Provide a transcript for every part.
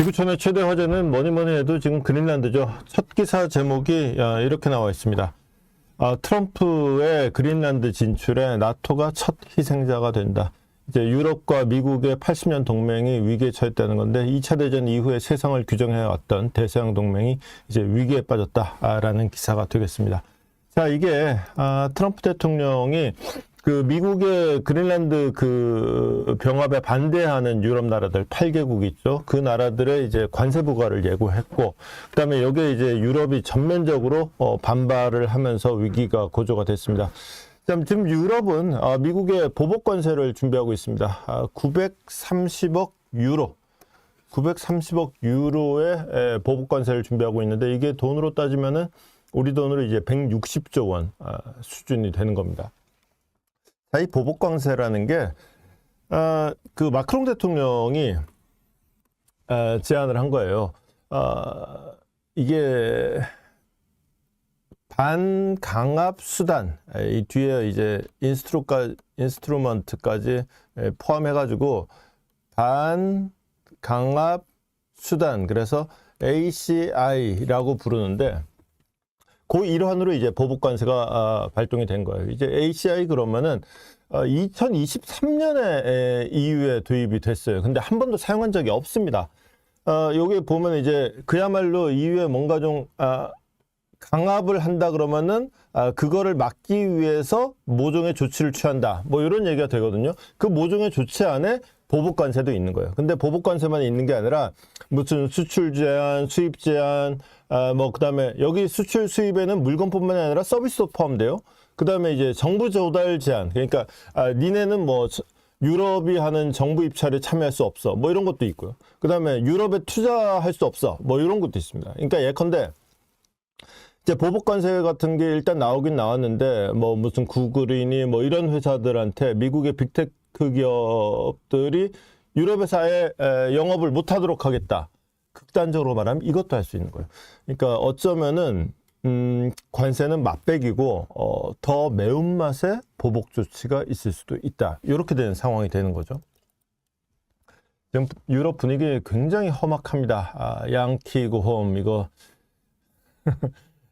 지구촌의 최대 화제는 뭐니 해도 지금 그린란드죠. 첫 기사 제목이 이렇게 나와 있습니다. 트럼프의 그린란드 진출에 나토가 첫 희생자가 된다. 이제 유럽과 미국의 80년 동맹이 위기에 처했다는 건데 2차 대전 이후에 세상을 규정해왔던 대서양 동맹이 이제 위기에 빠졌다라는 기사가 되겠습니다. 자, 이게 트럼프 대통령이 그 미국의 그린란드 그 병합에 반대하는 유럽 나라들 8개국 있죠. 그 나라들의 이제 관세 부과를 예고했고, 그다음에 여기에 이제 유럽이 전면적으로 반발을 하면서 위기가 고조가 됐습니다. 지금 유럽은 미국의 보복 관세를 준비하고 있습니다. 930억 유로. 930억 유로의 보복 관세를 준비하고 있는데 이게 돈으로 따지면은 우리 돈으로 이제 160조 원 수준이 되는 겁니다. 이 보복 관세라는 게 그 마크롱 대통령이 제안을 한 거예요. 이게 반강압 수단, 이 뒤에 이제 인스트루먼트까지 포함해가지고 반강압 수단, 그래서 ACI라고 부르는데 그 일환으로 이제 보복관세가 발동이 된 거예요. 이제 ACI 그러면은 2023년에 EU에 도입이 됐어요. 근데 한 번도 사용한 적이 없습니다. 여기 보면 이제 그야말로 EU에 뭔가 좀 강압을 한다 그러면은 그거를 막기 위해서 모종의 조치를 취한다. 뭐 이런 얘기가 되거든요. 그 모종의 조치 안에 보복관세도 있는 거예요. 근데 보복관세만 있는 게 아니라 무슨 수출 제한, 수입 제한, 뭐 그다음에 여기 수출 수입에는 물건뿐만 아니라 서비스도 포함돼요. 그다음에 이제 정부 조달 제한. 그러니까 니네는 뭐 유럽이 하는 정부 입찰에 참여할 수 없어. 뭐 이런 것도 있고요. 그다음에 유럽에 투자할 수 없어. 뭐 이런 것도 있습니다. 그러니까 예컨대 이제 보복관세 같은 게 일단 나오긴 나왔는데 뭐 무슨 구글이니 뭐 이런 회사들한테 미국의 빅테크 기업들이 유럽에서 아예 영업을 못하도록 하겠다. 극단적으로 말하면 이것도 할 수 있는 거예요. 그러니까 어쩌면은 관세는 맛배기고 더 매운맛의 보복 조치가 있을 수도 있다. 이렇게 되는 상황이 되는 거죠. 지금 유럽 분위기 굉장히 험악합니다. 양키 고홈 이거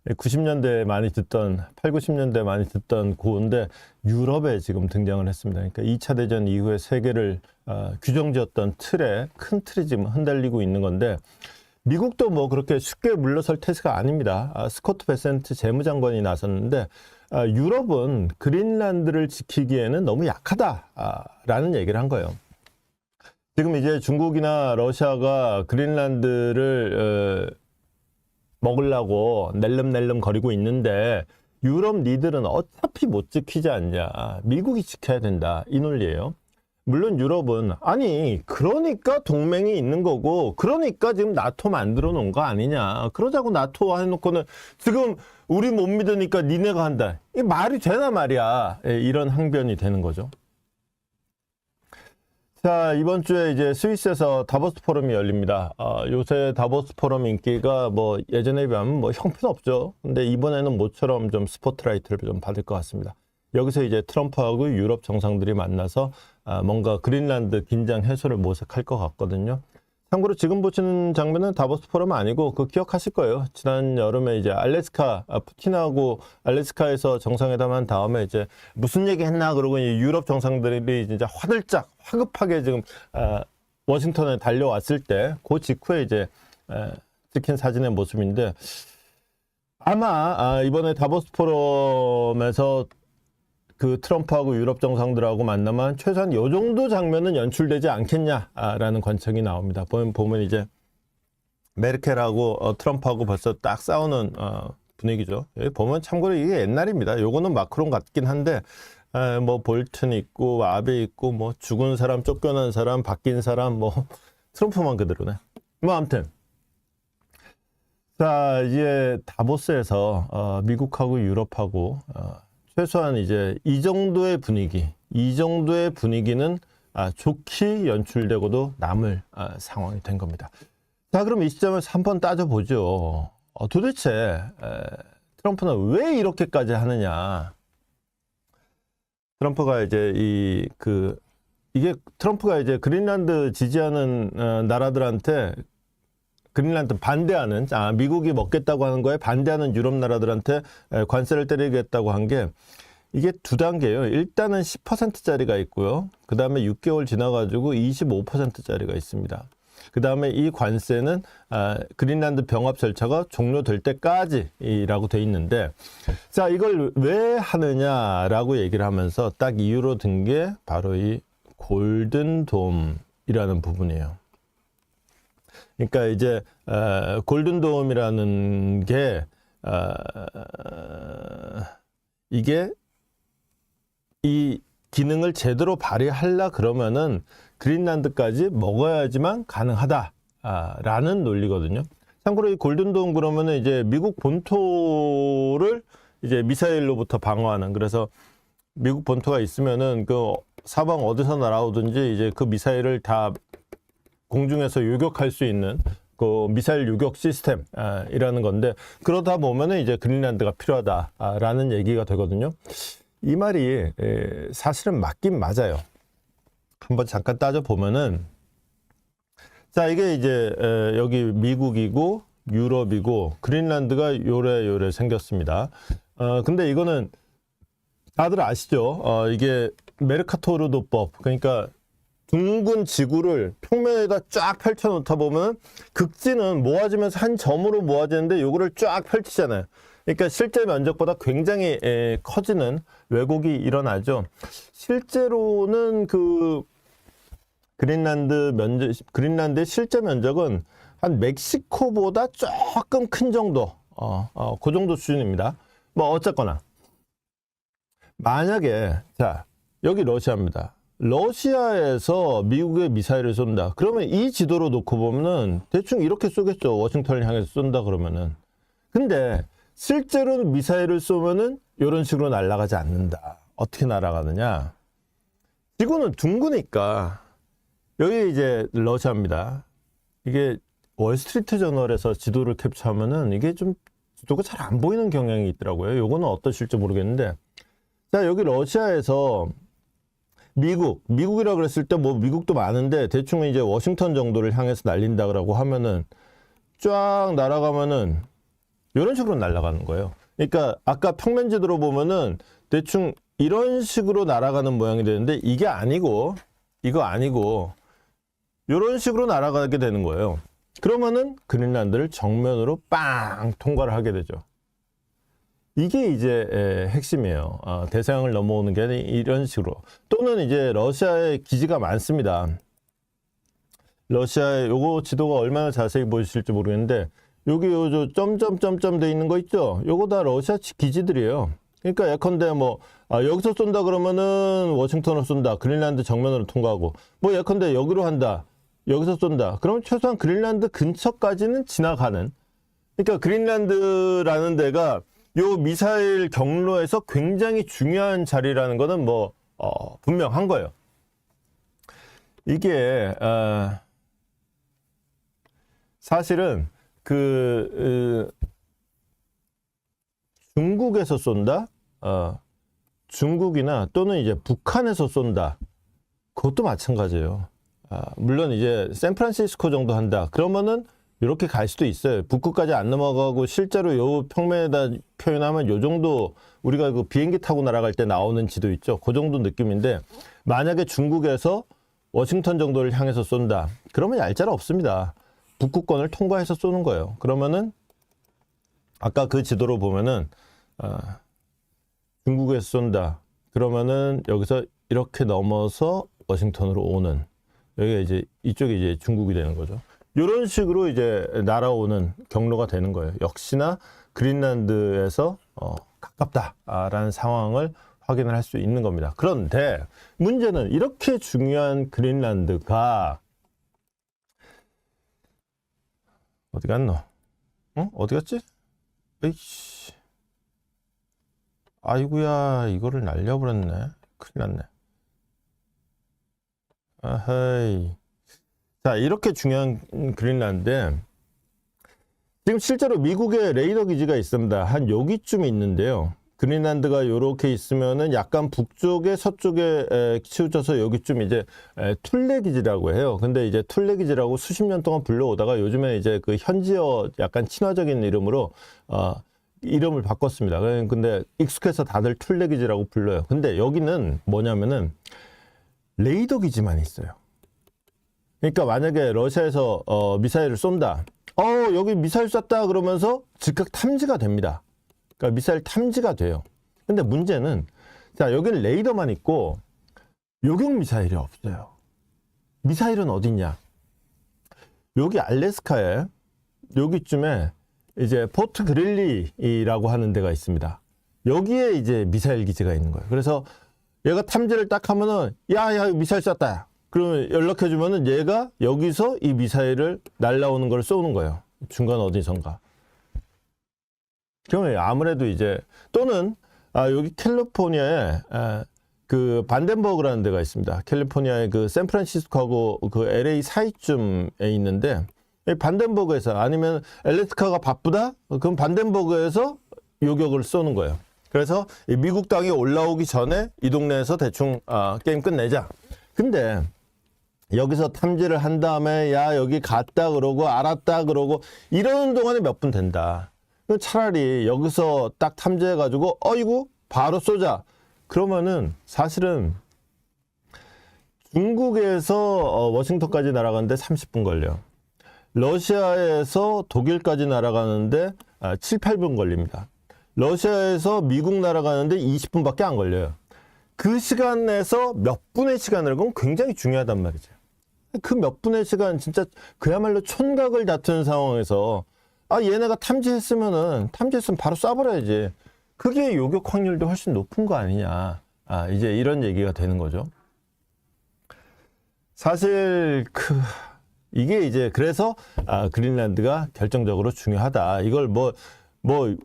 90년대에 많이 듣던 8, 90년대에 많이 듣던 고인데 유럽에 지금 등장을 했습니다. 그러니까 2차 대전 이후에 세계를 규정지었던 틀에 큰 틀이 지금 흔들리고 있는 건데 미국도 뭐 그렇게 쉽게 물러설 태세가 아닙니다. 스코트 베센트 재무장관이 나섰는데 유럽은 그린란드를 지키기에는 너무 약하다라는 얘기를 한 거예요. 지금 이제 중국이나 러시아가 그린란드를 먹으려고 낼름낼름 거리고 있는데 유럽 니들은 어차피 못 지키지 않냐. 미국이 지켜야 된다. 이 논리예요. 물론 유럽은 아니 그러니까 동맹이 있는 거고 그러니까 지금 나토 만들어 놓은 거 아니냐. 그러자고 나토 해놓고는 지금 우리 못 믿으니까 니네가 한다. 이 말이 되나 말이야. 이런 항변이 되는 거죠. 자, 이번 주에 이제 스위스에서 다보스 포럼이 열립니다. 요새 다보스 포럼 인기가 뭐 예전에 비하면 뭐 형편없죠. 근데 이번에는 모처럼 좀 스포트라이트를 좀 받을 것 같습니다. 여기서 이제 트럼프하고 유럽 정상들이 만나서 뭔가 그린란드 긴장 해소를 모색할 것 같거든요. 참고로 지금 보시는 장면은 다보스 포럼 아니고 그 기억하실 거예요. 지난 여름에 이제 알래스카, 푸틴하고 알래스카에서 정상회담 한 다음에 이제 무슨 얘기 했나 그러고 유럽 정상들이 진짜 화들짝 화급하게 지금 워싱턴에 달려왔을 때 그 직후에 이제 찍힌 사진의 모습인데 아마 이번에 다보스 포럼에서 그 트럼프하고 유럽 정상들하고 만나면 최소한 요 정도 장면은 연출되지 않겠냐라는 관측이 나옵니다. 보면 이제 메르켈하고 트럼프하고 벌써 딱 싸우는 분위기죠. 여기 보면 참고로 이게 옛날입니다. 요거는 마크롱 같긴 한데 뭐 볼튼 있고 아베 있고 뭐 죽은 사람, 쫓겨난 사람, 바뀐 사람 뭐 트럼프만 그대로네. 뭐 아무튼 자 이제 다보스에서 미국하고 유럽하고 최소한 이제 이 정도의 분위기는 좋게 연출되고도 남을 상황이 된 겁니다. 자, 그럼 이 시점에서 한번 따져보죠. 도대체 트럼프는 왜 이렇게까지 하느냐? 트럼프가 이제 이게 트럼프가 이제 그린란드 지지하는 나라들한테 그린란드 반대하는, 미국이 먹겠다고 하는 거에 반대하는 유럽 나라들한테 관세를 때리겠다고 한 게 이게 두 단계예요. 일단은 10%짜리가 있고요. 그 다음에 6개월 지나가지고 25%짜리가 있습니다. 그 다음에 이 관세는 그린란드 병합 절차가 종료될 때까지라고 돼 있는데, 자, 이걸 왜 하느냐라고 얘기를 하면서 딱 이유로 든 게 바로 이 골든돔이라는 부분이에요. 그러니까 이제 골든돔이라는 게 이게 이 기능을 제대로 발휘하려 그러면은 그린란드까지 먹어야지만 가능하다라는 논리거든요. 참고로 이 골든돔 그러면은 이제 미국 본토를 이제 미사일로부터 방어하는, 그래서 미국 본토가 있으면은 그 사방 어디서 날아오든지 이제 그 미사일을 다 공중에서 요격할 수 있는 그 미사일 요격 시스템이라는 건데, 그러다 보면은 이제 그린란드가 필요하다라는 얘기가 되거든요. 이 말이 사실은 맞긴 맞아요. 한번 잠깐 따져보면은, 자, 이게 이제 여기 미국이고 유럽이고 그린란드가 요래 생겼습니다. 근데 이거는 다들 아시죠? 이게 메르카토르도법, 그러니까 둥근 지구를 평면에다 쫙 펼쳐 놓다 보면 극지는 모아지면서 한 점으로 모아지는데 요거를 쫙 펼치잖아요. 그러니까 실제 면적보다 굉장히 커지는 왜곡이 일어나죠. 실제로는 그 그린란드의 실제 면적은 한 멕시코보다 조금 큰 정도, 그 정도 수준입니다. 뭐 어쨌거나 만약에, 자, 여기 러시아입니다. 러시아에서 미국의 미사일을 쏜다. 그러면 이 지도로 놓고 보면은 대충 이렇게 쏘겠죠. 워싱턴을 향해서 쏜다 그러면은. 근데 실제로는 미사일을 쏘면은 이런 식으로 날아가지 않는다. 어떻게 날아가느냐? 지구는 둥그니까, 여기 이제 러시아입니다. 이게 월스트리트 저널에서 지도를 캡처하면은 이게 좀 지도가 잘 안 보이는 경향이 있더라고요. 요거는 어떠실지 모르겠는데, 자, 여기 러시아에서 미국이라 그랬을 때 뭐 미국도 많은데 대충 이제 워싱턴 정도를 향해서 날린다고 하면은 쫙 날아가면은 이런 식으로 날아가는 거예요. 그러니까 아까 평면지도로 보면은 대충 이런 식으로 날아가는 모양이 되는데 이게 아니고, 이거 아니고 이런 식으로 날아가게 되는 거예요. 그러면은 그린란드를 정면으로 빵 통과를 하게 되죠. 이게 이제 핵심이에요. 대서양을 넘어오는 게 이런 식으로. 또는 이제 러시아에 기지가 많습니다. 러시아에 요거 지도가 얼마나 자세히 보이실지 모르겠는데, 여기 요 점점점점 돼 있는 거 있죠? 요거 다 러시아 기지들이에요. 그러니까 예컨대 뭐 여기서 쏜다 그러면은 워싱턴으로 쏜다. 그린란드 정면으로 통과하고, 뭐 예컨대 여기로 한다. 여기서 쏜다. 그러면 최소한 그린란드 근처까지는 지나가는. 그러니까 그린란드라는 데가 요 미사일 경로에서 굉장히 중요한 자리라는 거는 뭐 분명한 거예요. 이게 사실은 중국에서 쏜다, 중국이나 또는 이제 북한에서 쏜다, 그것도 마찬가지예요. 물론 이제 샌프란시스코 정도 한다 그러면은 이렇게 갈 수도 있어요. 북극까지 안 넘어가고 실제로 요 평면에다 표현하면 요 정도, 우리가 그 비행기 타고 날아갈 때 나오는 지도 있죠. 그 정도 느낌인데, 만약에 중국에서 워싱턴 정도를 향해서 쏜다. 그러면 얄짤 없습니다. 북극권을 통과해서 쏘는 거예요. 그러면은 아까 그 지도로 보면은 중국에서 쏜다. 그러면은 여기서 이렇게 넘어서 워싱턴으로 오는, 여기가 이제 이쪽이 이제 중국이 되는 거죠. 이런 식으로 이제 날아오는 경로가 되는 거예요. 역시나 그린란드에서 가깝다라는 상황을 확인을 할 수 있는 겁니다. 그런데 문제는 이렇게 중요한 그린란드가 어디 갔노? 어디 갔지? 에이씨. 아이고야, 이거를 날려버렸네. 큰일 났네. 아하이. 자, 이렇게 중요한 그린란드에 지금 실제로 미국의 레이더 기지가 있습니다. 한 여기쯤 있는데요. 그린란드가 요렇게 있으면은 약간 북쪽에 서쪽에 치우쳐서 여기쯤 이제 툴레기지라고 해요. 근데 이제 툴레기지라고 수십 년 동안 불러오다가 요즘에 이제 그 현지어 약간 친화적인 이름으로 이름을 바꿨습니다. 근데 익숙해서 다들 툴레기지라고 불러요. 근데 여기는 뭐냐면은 레이더 기지만 있어요. 그러니까 만약에 러시아에서 미사일을 쏜다. 여기 미사일 쐈다 그러면서 즉각 탐지가 됩니다. 그러니까 미사일 탐지가 돼요. 근데 문제는 자, 여기는 레이더만 있고 요격 미사일이 없어요. 미사일은 어딨냐? 여기 알래스카에 여기쯤에 이제 포트 그릴리라고 하는 데가 있습니다. 여기에 이제 미사일 기지가 있는 거예요. 그래서 얘가 탐지를 딱 하면은 야 미사일 쐈다. 그러면 연락해주면은 얘가 여기서 이 미사일을 날라오는 걸 쏘는 거예요. 중간 어디선가. 그러면 아무래도 이제 또는 여기 캘리포니아에 그 반덴버그라는 데가 있습니다. 캘리포니아의 그 샌프란시스코하고 그 LA 사이쯤에 있는데 반덴버그에서 아니면 알래스카가 바쁘다? 그럼 반덴버그에서 요격을 쏘는 거예요. 그래서 미국 땅이 올라오기 전에 이 동네에서 대충 게임 끝내자. 근데 여기서 탐지를 한 다음에 야 여기 갔다 그러고 알았다 그러고 이러는 동안에 몇 분 된다. 차라리 여기서 딱 탐지해가지고 어이구 바로 쏘자. 그러면은 사실은 중국에서 워싱턴까지 날아가는데 30분 걸려. 러시아에서 독일까지 날아가는데 7, 8분 걸립니다. 러시아에서 미국 날아가는데 20분밖에 안 걸려요. 그 시간에서 몇 분의 시간을 그건 굉장히 중요하단 말이죠. 그 몇 분의 시간 진짜 그야말로 촌각을 다투는 상황에서 얘네가 탐지했으면 바로 쏴버려야지. 그게 요격 확률도 훨씬 높은 거 아니냐. 이제 이런 얘기가 되는 거죠. 사실 이게 이제 그래서 그린란드가 결정적으로 중요하다. 이걸 뭐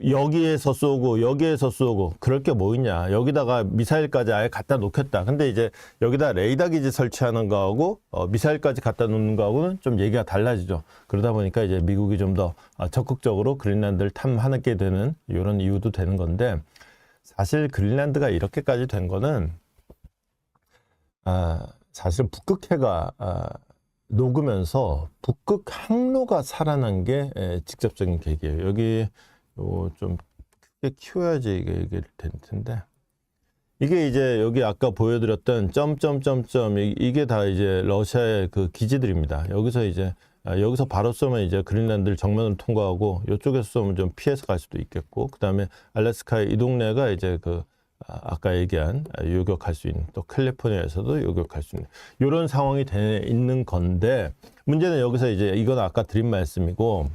여기에서 쏘고 그럴 게 뭐 있냐. 여기다가 미사일까지 아예 갖다 놓겠다. 근데 이제 여기다 레이더 기지 설치하는 거하고 미사일까지 갖다 놓는 거하고는 좀 얘기가 달라지죠. 그러다 보니까 이제 미국이 좀 더 적극적으로 그린란드를 탐하게 되는 이런 이유도 되는 건데, 사실 그린란드가 이렇게까지 된 거는 사실은 북극해가 녹으면서 북극 항로가 살아난 게 직접적인 계기예요. 여기 좀 크게 키워야지 이게 될 텐데, 이게 이제 여기 아까 보여드렸던 점점점점 이게 다 이제 러시아의 그 기지들입니다. 여기서 바로 쏘면 이제 그린란드를 정면으로 통과하고 이쪽에서 쏘면 좀 피해서 갈 수도 있겠고, 그 다음에 알래스카의 이 동네가 이제 아까 얘기한 요격할 수 있는, 또 캘리포니아에서도 요격할 수 있는 이런 상황이 있는 건데, 문제는 여기서 이제 이건 아까 드린 말씀이고,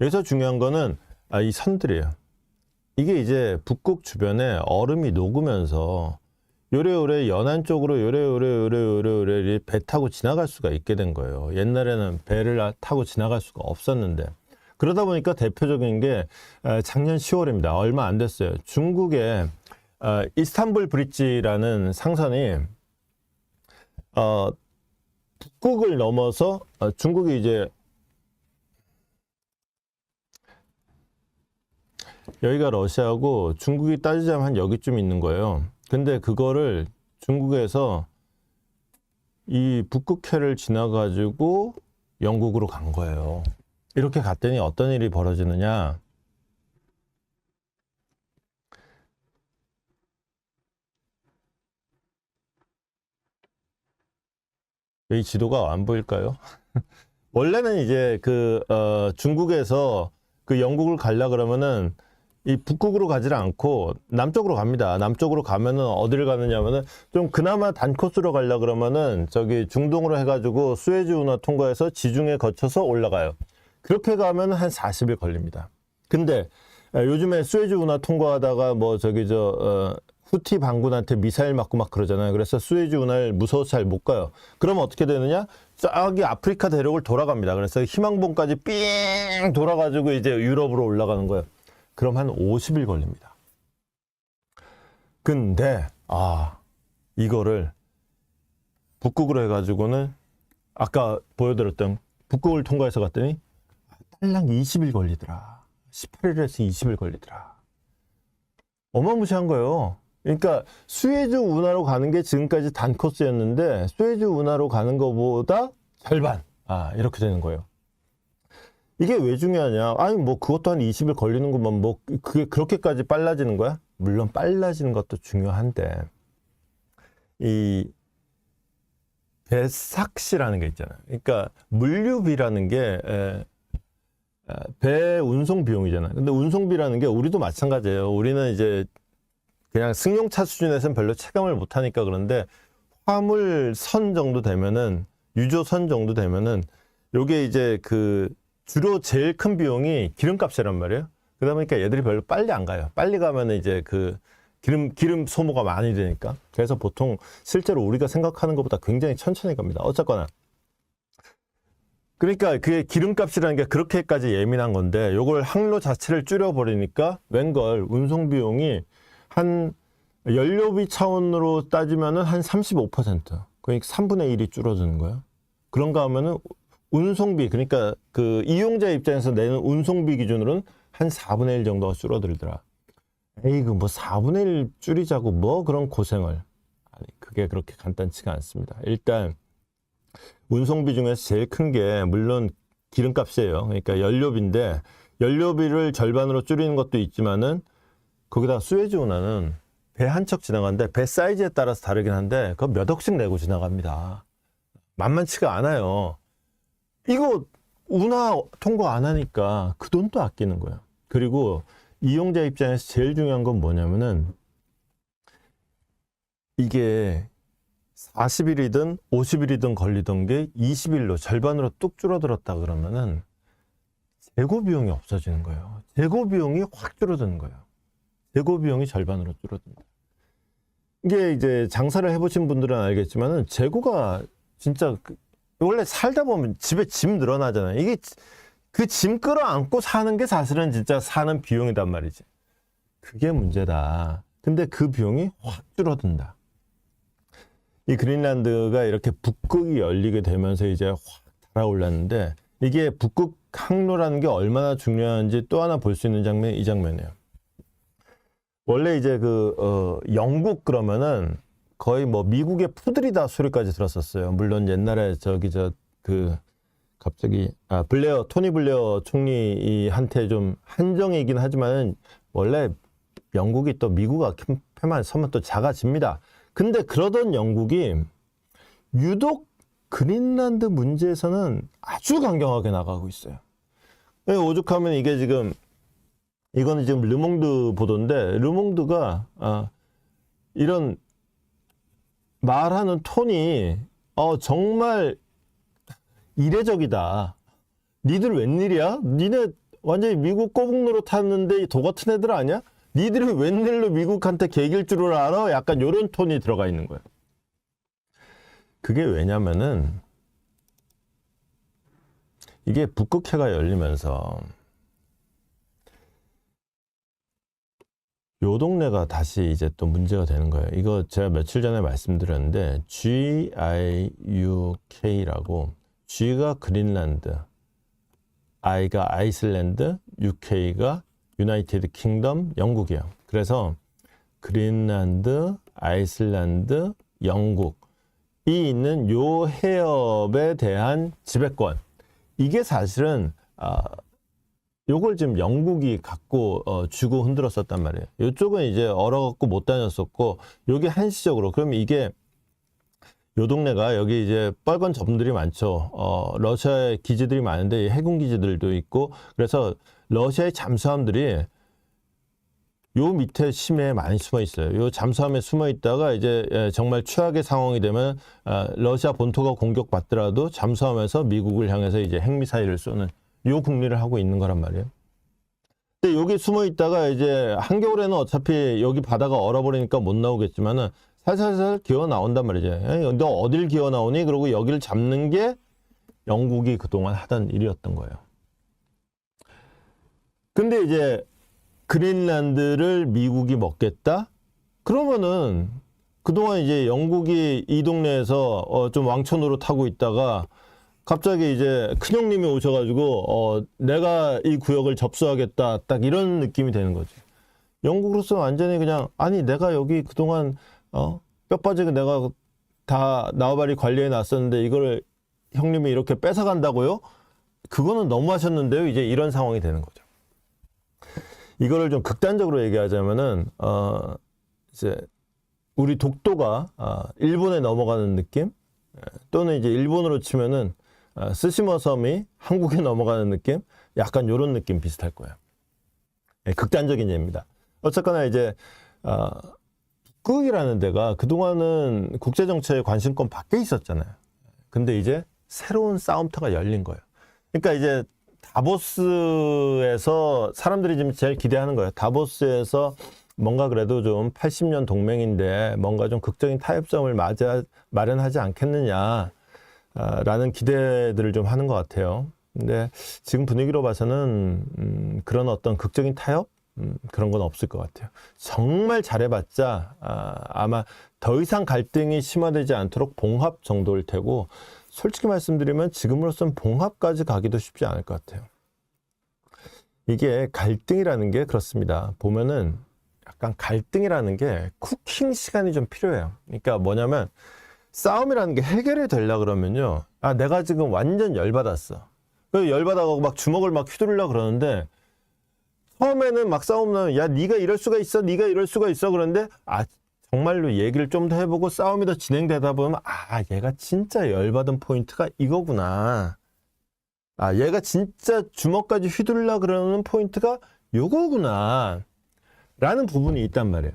여기서 중요한 거는 이 선들이에요. 이게 이제 북극 주변에 얼음이 녹으면서 요래요래 연안 쪽으로 요래요래 배 타고 지나갈 수가 있게 된 거예요. 옛날에는 배를 타고 지나갈 수가 없었는데, 그러다 보니까 대표적인 게 작년 10월입니다. 얼마 안 됐어요. 중국의 이스탄불 브릿지라는 상선이 북극을 넘어서 중국이 이제 여기가 러시아고 중국이 따지자면 한 여기쯤 있는 거예요. 근데 그거를 중국에서 이 북극해를 지나가지고 영국으로 간 거예요. 이렇게 갔더니 어떤 일이 벌어지느냐. 여기 지도가 안 보일까요? 원래는 이제 중국에서 영국을 가려고 그러면은 이 북극으로 가지를 않고 남쪽으로 갑니다. 남쪽으로 가면은 어디를 가느냐면은 좀 그나마 단코스로 가려고 그러면은 저기 중동으로 해가지고 수에즈 운하 통과해서 지중해 거쳐서 올라가요. 그렇게 가면 한 40일 걸립니다. 근데 요즘에 수에즈 운하 통과하다가 후티 반군한테 미사일 맞고 막 그러잖아요. 그래서 수에즈 운하를 무서워서 잘 못 가요. 그러면 어떻게 되느냐? 저기 아프리카 대륙을 돌아갑니다. 그래서 희망봉까지 삥 돌아가지고 이제 유럽으로 올라가는 거예요. 그럼 한 50일 걸립니다. 근데 이거를 북극으로 해가지고는 아까 보여드렸던 북극을 통과해서 갔더니 딸랑 20일 걸리더라. 18일에서 20일 걸리더라. 어마무시한 거예요. 그러니까 수에즈 운하로 가는 게 지금까지 단 코스였는데 수에즈 운하로 가는 것보다 절반. 이렇게 되는 거예요. 이게 왜 중요하냐? 아니 뭐 그것도 한 20일 걸리는 것만 뭐 그게 그렇게까지 빨라지는 거야? 물론 빨라지는 것도 중요한데 이 배삭시라는 게 있잖아요. 그러니까 물류비라는 게 배 운송 비용이잖아요. 근데 운송비라는 게 우리도 마찬가지예요. 우리는 이제 그냥 승용차 수준에서는 별로 체감을 못 하니까 그런데 화물선 정도 되면은 유조선 정도 되면은 요게 이제 그 주로 제일 큰 비용이 기름값이란 말이에요. 그러다 보니까 얘들이 별로 빨리 안 가요. 빨리 가면은 이제 그 기름 소모가 많이 되니까. 그래서 보통 실제로 우리가 생각하는 것보다 굉장히 천천히 갑니다. 어쨌거나. 그러니까 그게 기름값이라는 게 그렇게까지 예민한 건데 요걸 항로 자체를 줄여버리니까 웬걸 운송 비용이 한 연료비 차원으로 따지면은 한 35%. 그러니까 3분의 1이 줄어드는 거예요. 그런가 하면은 운송비, 그러니까 그 이용자 입장에서 내는 운송비 기준으로는 한 4분의 1 정도가 줄어들더라. 에이그 뭐 4분의 1 줄이자고 뭐 그런 고생을. 아니, 그게 그렇게 간단치가 않습니다. 일단 운송비 중에서 제일 큰 게 물론 기름값이에요. 그러니까 연료비인데 연료비를 절반으로 줄이는 것도 있지만은 거기다가 수에즈 운하는 배 한 척 지나가는데 배 사이즈에 따라서 다르긴 한데 그거 몇 억씩 내고 지나갑니다. 만만치가 않아요. 이거 운하 통과 안 하니까 그 돈도 아끼는 거예요. 그리고 이용자 입장에서 제일 중요한 건 뭐냐면은 이게 40일이든 50일이든 걸리던 게 20일로 절반으로 뚝 줄어들었다 그러면은 재고 비용이 없어지는 거예요. 재고 비용이 확 줄어드는 거예요. 재고 비용이 절반으로 줄어든다. 이게 이제 장사를 해보신 분들은 알겠지만은 재고가 진짜 원래 살다 보면 집에 짐 늘어나잖아요. 이게 그 짐 끌어안고 사는 게 사실은 진짜 사는 비용이단 말이지. 그게 문제다. 근데 그 비용이 확 줄어든다. 이 그린란드가 이렇게 북극이 열리게 되면서 이제 확 달아올랐는데 이게 북극 항로라는 게 얼마나 중요한지 또 하나 볼 수 있는 장면이 이 장면이에요. 원래 이제 영국 그러면은 거의 뭐 미국의 푸들이다 소리까지 들었었어요. 물론 옛날에 갑자기 토니 블레어 총리한테 좀 한정이긴 하지만 원래 영국이 또 미국 앞에만 서면 또 작아집니다. 근데 그러던 영국이 유독 그린란드 문제에서는 아주 강경하게 나가고 있어요. 오죽하면 이거는 지금 르몽드 보도인데 르몽드가 이런 말하는 톤이 정말 이례적이다. 니들 웬일이야? 니네 완전히 미국 꼬북노로 탔는데 도 같은 애들 아니야? 니들이 웬일로 미국한테 개길 줄을 알아? 약간 이런 톤이 들어가 있는 거예요. 그게 왜냐면은 이게 북극해가 열리면서 요 동네가 다시 이제 또 문제가 되는 거예요. 이거 제가 며칠 전에 말씀드렸는데 GIUK라고 G가 그린란드, I가 아이슬란드, UK가 유나이티드 킹덤, 영국이에요. 그래서 그린란드, 아이슬란드, 영국이 있는 요 해협에 대한 지배권. 이게 사실은 요걸 지금 영국이 갖고 주고 흔들었었단 말이에요. 이쪽은 이제 얼어갖고 못 다녔었고 요게 한시적으로 그럼 이게 요 동네가 여기 이제 빨간 점들이 많죠. 러시아의 기지들이 많은데 해군 기지들도 있고 그래서 러시아의 잠수함들이 요 밑에 심해에 많이 숨어 있어요. 요 잠수함에 숨어 있다가 이제 정말 최악의 상황이 되면 러시아 본토가 공격받더라도 잠수함에서 미국을 향해서 이제 핵미사일을 쏘는 요 국리를 하고 있는 거란 말이에요. 근데 여기 숨어 있다가 이제 한겨울에는 어차피 여기 바다가 얼어버리니까 못 나오겠지만은 살살살 기어 나온단 말이죠. 너 어딜 기어 나오니? 그러고 여기를 잡는 게 영국이 그동안 하던 일이었던 거예요. 근데 이제 그린란드를 미국이 먹겠다? 그러면은 그동안 이제 영국이 이 동네에서 좀 왕초 노릇하고 있다가 갑자기 이제 큰형님이 오셔가지고 내가 이 구역을 접수하겠다 딱 이런 느낌이 되는 거지. 영국으로서는 완전히 그냥 아니 내가 여기 그동안 뼈 빠지게 내가 다 나와바리 관리해 놨었는데 이걸 형님이 이렇게 뺏어간다고요? 그거는 너무 하셨는데요. 이제 이런 상황이 되는 거죠. 이거를 좀 극단적으로 얘기하자면은 이제 우리 독도가 일본에 넘어가는 느낌, 또는 이제 일본으로 치면은 스시마 섬이 한국에 넘어가는 느낌, 약간 이런 느낌 비슷할 거예요. 극단적인 예입니다. 어쨌거나 이제 북극이라는 데가 그동안은 국제정치의 관심권 밖에 있었잖아요. 근데 이제 새로운 싸움터가 열린 거예요. 그러니까 이제 다보스에서 사람들이 지금 제일 기대하는 거예요. 다보스에서 뭔가 그래도 좀 80년 동맹인데 뭔가 좀 극적인 타협점을 마련하지 않겠느냐 라는 기대들을 좀 하는 것 같아요. 근데 지금 분위기로 봐서는 그런 어떤 극적인 타협? 그런 건 없을 것 같아요. 정말 잘해봤자 아마 더 이상 갈등이 심화되지 않도록 봉합 정도일 테고, 솔직히 말씀드리면 지금으로선 봉합까지 가기도 쉽지 않을 것 같아요. 이게 갈등이라는 게 그렇습니다. 보면은 약간 갈등이라는 게 쿠킹 시간이 좀 필요해요. 그러니까 뭐냐면 싸움이라는 게 해결이 되려고 그러면요. 내가 지금 완전 열받았어. 열받아가고 막 주먹을 막 휘두르려고 그러는데 처음에는 막 싸우면 야 네가 이럴 수가 있어, 네가 이럴 수가 있어. 그런데 정말로 얘기를 좀 더 해보고 싸움이 더 진행되다 보면 얘가 진짜 열받은 포인트가 이거구나. 얘가 진짜 주먹까지 휘둘러 그러는 포인트가 요거구나 라는 부분이 있단 말이에요.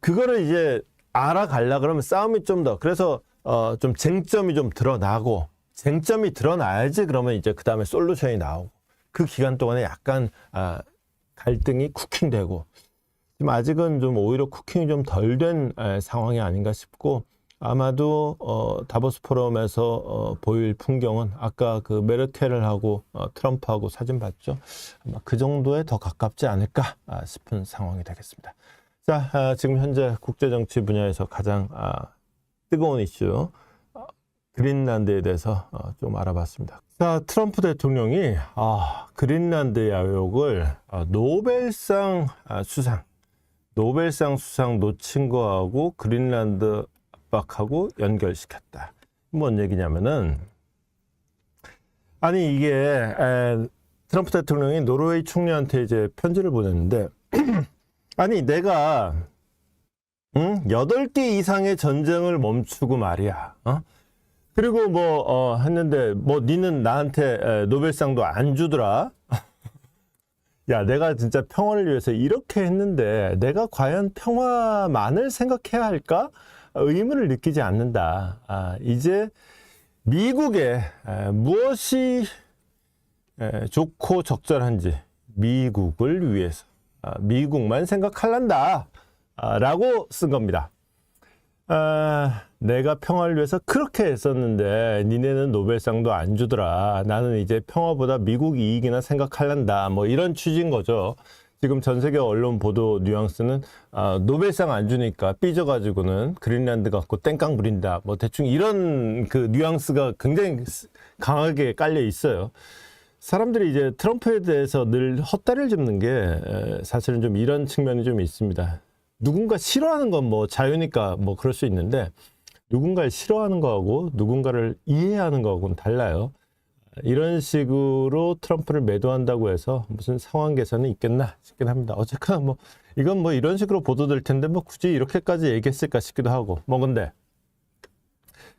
그거를 이제 알아가려 그러면 싸움이 좀 더, 그래서 좀 쟁점이 좀 드러나고, 쟁점이 드러나야지 그러면 이제 그 다음에 솔루션이 나오고, 그 기간 동안에 약간 갈등이 쿠킹되고, 지금 아직은 좀 오히려 쿠킹이 좀 덜 된 상황이 아닌가 싶고, 아마도 다보스 포럼에서 보일 풍경은 아까 그 메르켈을 하고 트럼프하고 사진 봤죠? 아마 그 정도에 더 가깝지 않을까 싶은 상황이 되겠습니다. 자, 지금 현재 국제정치 분야에서 가장 뜨거운 이슈 그린란드에 대해서 좀 알아봤습니다. 자, 트럼프 대통령이 그린란드 야욕을 노벨상 수상 놓친 거하고 그린란드 압박하고 연결시켰다. 뭔 얘기냐면은, 아니 이게 트럼프 대통령이 노르웨이 총리한테 이제 편지를 보냈는데 아니 내가 8개 이상의 전쟁을 멈추고 말이야. 그리고 했는데 니는 나한테 노벨상도 안 주더라. 야, 내가 진짜 평화를 위해서 이렇게 했는데 내가 과연 평화만을 생각해야 할까? 의문을 느끼지 않는다. 이제 미국에 무엇이 좋고 적절한지 미국을 위해서 미국만 생각할란다 라고 쓴 겁니다. 내가 평화를 위해서 그렇게 했었는데 니네는 노벨상도 안 주더라. 나는 이제 평화보다 미국 이익이나 생각할란다. 이런 취지인 거죠. 지금 전 세계 언론 보도 뉘앙스는 노벨상 안 주니까 삐져가지고는 그린란드 갖고 땡깡 부린다. 대충 이런 그 뉘앙스가 굉장히 강하게 깔려 있어요. 사람들이 이제 트럼프에 대해서 늘 헛다리를 짚는 게 사실은 좀 이런 측면이 좀 있습니다. 누군가 싫어하는 건 자유니까 그럴 수 있는데, 누군가를 싫어하는 거하고 누군가를 이해하는 거하고는 달라요. 이런 식으로 트럼프를 매도한다고 해서 무슨 상황 개선이 있겠나 싶긴 합니다. 어쨌거나 이건 이런 식으로 보도될 텐데 굳이 이렇게까지 얘기했을까 싶기도 하고. 근데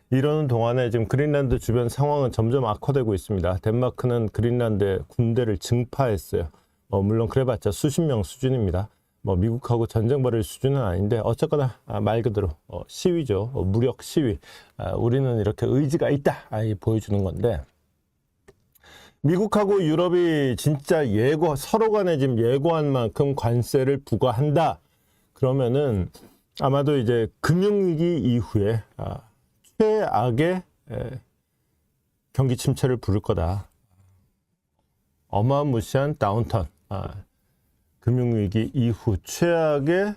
이러는 동안에 지금 그린란드 주변 상황은 점점 악화되고 있습니다. 덴마크는 그린란드에 군대를 증파했어요. 물론 그래봤자 수십 명 수준입니다. 미국하고 전쟁 벌일 수준은 아닌데 어쨌거나 말 그대로 시위죠. 무력 시위. 우리는 이렇게 의지가 있다 보여주는 건데, 미국하고 유럽이 진짜 서로 간에 지금 예고한 만큼 관세를 부과한다. 그러면은 아마도 이제 금융위기 이후에 최악의 경기 침체를 부를 거다. 어마무시한 다운턴. 금융위기 이후 최악의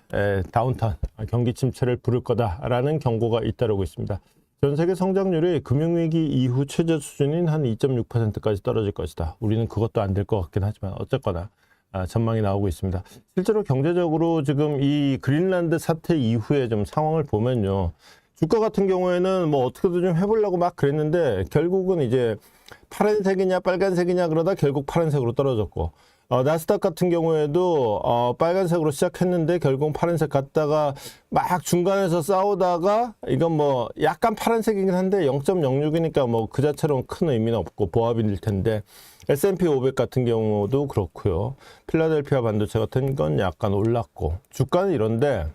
다운턴, 경기 침체를 부를 거다라는 경고가 잇따르고 있습니다. 전 세계 성장률이 금융위기 이후 최저 수준인 한 2.6%까지 떨어질 것이다. 우리는 그것도 안 될 것 같긴 하지만 어쨌거나 전망이 나오고 있습니다. 실제로 경제적으로 지금 이 그린란드 사태 이후에 좀 상황을 보면요. 주가 같은 경우에는 뭐 어떻게든 좀 해보려고 막 그랬는데 결국은 이제 파란색이냐 빨간색이냐 그러다 결국 파란색으로 떨어졌고, 나스닥 같은 경우에도 빨간색으로 시작했는데 결국 파란색 갔다가 막 중간에서 싸우다가 이건 뭐 약간 파란색이긴 한데 0.06이니까 뭐 그 자체로는 큰 의미는 없고 보합일 텐데, S&P 500 같은 경우도 그렇고요. 필라델피아 반도체 같은 건 약간 올랐고, 주가는 이런데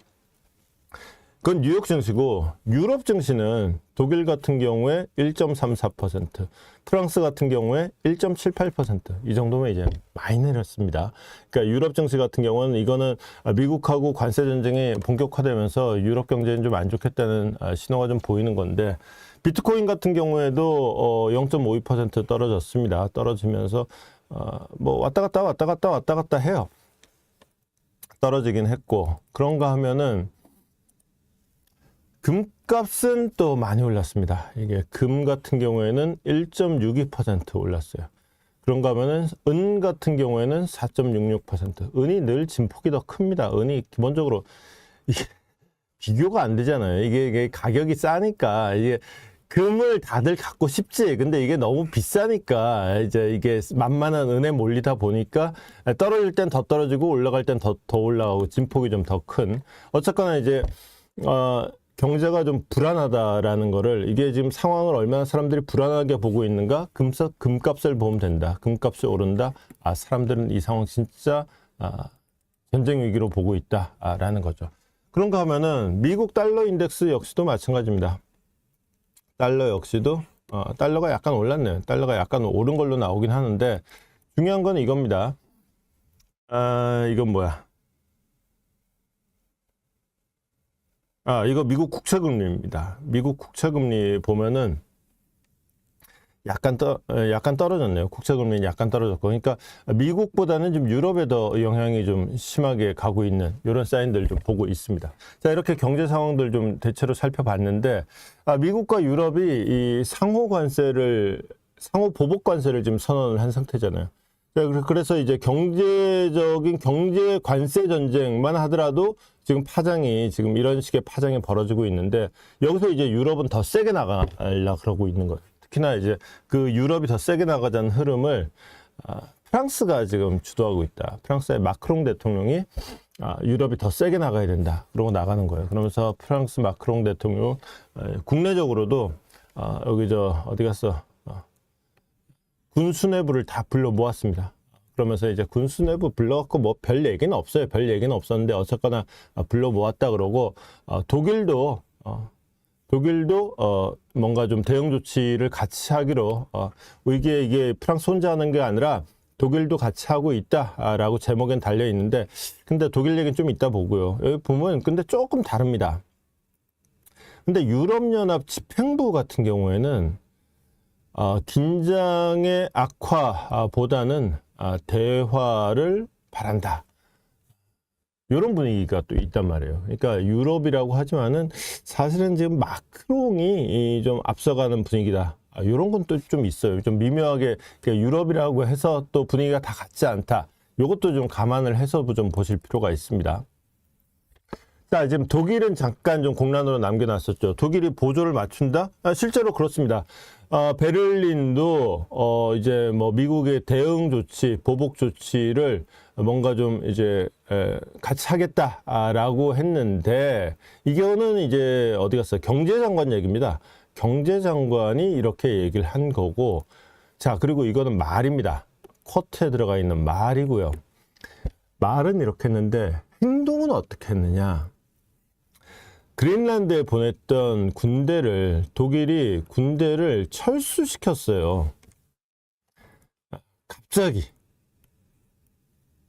그건 뉴욕 증시고, 유럽 증시는 독일 같은 경우에 1.34%, 프랑스 같은 경우에 1.78%, 이 정도면 이제 많이 내렸습니다. 그러니까 유럽 증시 같은 경우는 이거는 미국하고 관세 전쟁이 본격화되면서 유럽 경제는 좀 안 좋겠다는 신호가 좀 보이는 건데, 비트코인 같은 경우에도 0.52% 떨어졌습니다. 떨어지면서 뭐 왔다 갔다 해요. 떨어지긴 했고, 그런가 하면은 금값은 또 많이 올랐습니다. 이게 금 같은 경우에는 1.62% 올랐어요. 그런가 하면은 은 같은 경우에는 4.66%. 은이 늘 진폭이 더 큽니다. 은이 기본적으로 이게 비교가 안 되잖아요. 이게 가격이 싸니까, 이게 금을 다들 갖고 싶지. 근데 이게 너무 비싸니까 이제 이게 만만한 은에 몰리다 보니까 떨어질 땐 더 떨어지고 올라갈 땐 더 올라가고 진폭이 좀 더 큰. 어쨌거나 이제 경제가 좀 불안하다라는 거를, 이게 지금 상황을 얼마나 사람들이 불안하게 보고 있는가, 금값을 보면 된다. 금값이 오른다. 사람들은 이 상황 진짜 전쟁 위기로 보고 있다라는 거죠. 그런가 하면은 미국 달러 인덱스 역시도 마찬가지입니다. 달러 역시도 달러가 약간 올랐네요. 달러가 약간 오른 걸로 나오긴 하는데, 중요한 건 이겁니다. 이건 뭐야? 이거 미국 국채금리입니다. 미국 국채금리 보면은 약간 떨어졌네요. 국채금리는 약간 떨어졌고, 그러니까 미국보다는 좀 유럽에 더 영향이 좀 심하게 가고 있는 이런 사인들 좀 보고 있습니다. 자, 이렇게 경제 상황들 좀 대체로 살펴봤는데, 미국과 유럽이 이 상호 보복 관세를 지금 선언을 한 상태잖아요. 그래서 이제 경제적인 경제 관세 전쟁만 하더라도 지금 지금 이런 식의 파장이 벌어지고 있는데, 여기서 이제 유럽은 더 세게 나가려고 그러고 있는 거예요. 특히나 이제 그 유럽이 더 세게 나가자는 흐름을 프랑스가 지금 주도하고 있다. 프랑스의 마크롱 대통령이 유럽이 더 세게 나가야 된다, 그러고 나가는 거예요. 그러면서 프랑스 마크롱 대통령 국내적으로도 여기 어디 갔어? 군 수뇌부를 다 불러 모았습니다. 그러면서 이제 군 수뇌부 불러갖고 뭐 별 얘기는 없어요. 별 얘기는 없었는데 어쨌거나 불러 모았다 그러고, 독일도 뭔가 좀 대응 조치를 같이 하기로, 이게 프랑스 혼자 하는 게 아니라 독일도 같이 하고 있다라고 제목엔 달려 있는데, 근데 독일 얘기는 좀 이따 보고요. 여기 보면 근데 조금 다릅니다. 근데 유럽연합 집행부 같은 경우에는 긴장의 악화보다는 대화를 바란다, 이런 분위기가 또 있단 말이에요. 그러니까 유럽이라고 하지만은 사실은 지금 마크롱이 좀 앞서가는 분위기다, 이런 건 또 좀 있어요. 좀 미묘하게 유럽이라고 해서 또 분위기가 다 같지 않다, 이것도 좀 감안을 해서 좀 보실 필요가 있습니다. 자, 지금 독일은 잠깐 좀 공란으로 남겨놨었죠. 독일이 보조를 맞춘다? 실제로 그렇습니다. 베를린도 이제 뭐 미국의 대응 조치, 보복 조치를 뭔가 좀 이제 같이 하겠다라고 했는데, 이거는 이제 어디 갔어요? 경제장관 얘기입니다. 경제장관이 이렇게 얘기를 한 거고, 자, 그리고 이거는 말입니다. 쿼트에 들어가 있는 말이고요. 말은 이렇게 했는데 행동은 어떻게 했느냐? 그린란드에 보냈던 독일이 군대를 철수시켰어요. 갑자기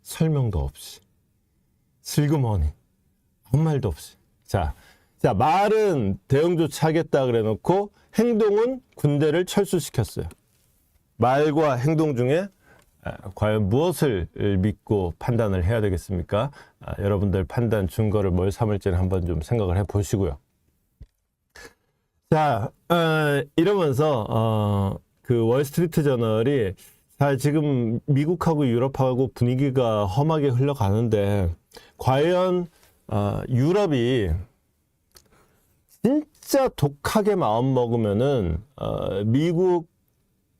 설명도 없이, 슬그머니 아무 말도 없이. 자, 말은 대응 조치하겠다 그래 놓고 행동은 군대를 철수시켰어요. 말과 행동 중에 과연 무엇을 믿고 판단을 해야 되겠습니까? 여러분들 판단 증거를 뭘 삼을지는 한번 좀 생각을 해 보시고요. 자, 이러면서 그 월스트리트 저널이 자, 지금 미국하고 유럽하고 분위기가 험하게 흘러가는데 과연 유럽이 진짜 독하게 마음 먹으면은 미국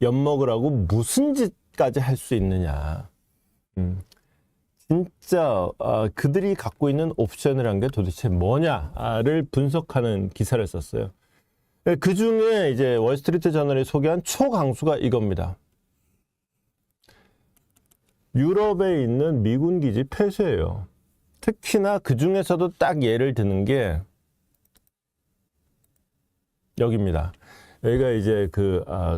엿먹으라고 무슨 짓까지 할 수 있느냐. 진짜 그들이 갖고 있는 옵션이란 게 도대체 뭐냐를 분석하는 기사를 썼어요. 그 중에 이제 월스트리트 저널이 소개한 초강수가 이겁니다. 유럽에 있는 미군 기지 폐쇄예요. 특히나 그 중에서도 딱 예를 드는 게 여기입니다. 여기가 이제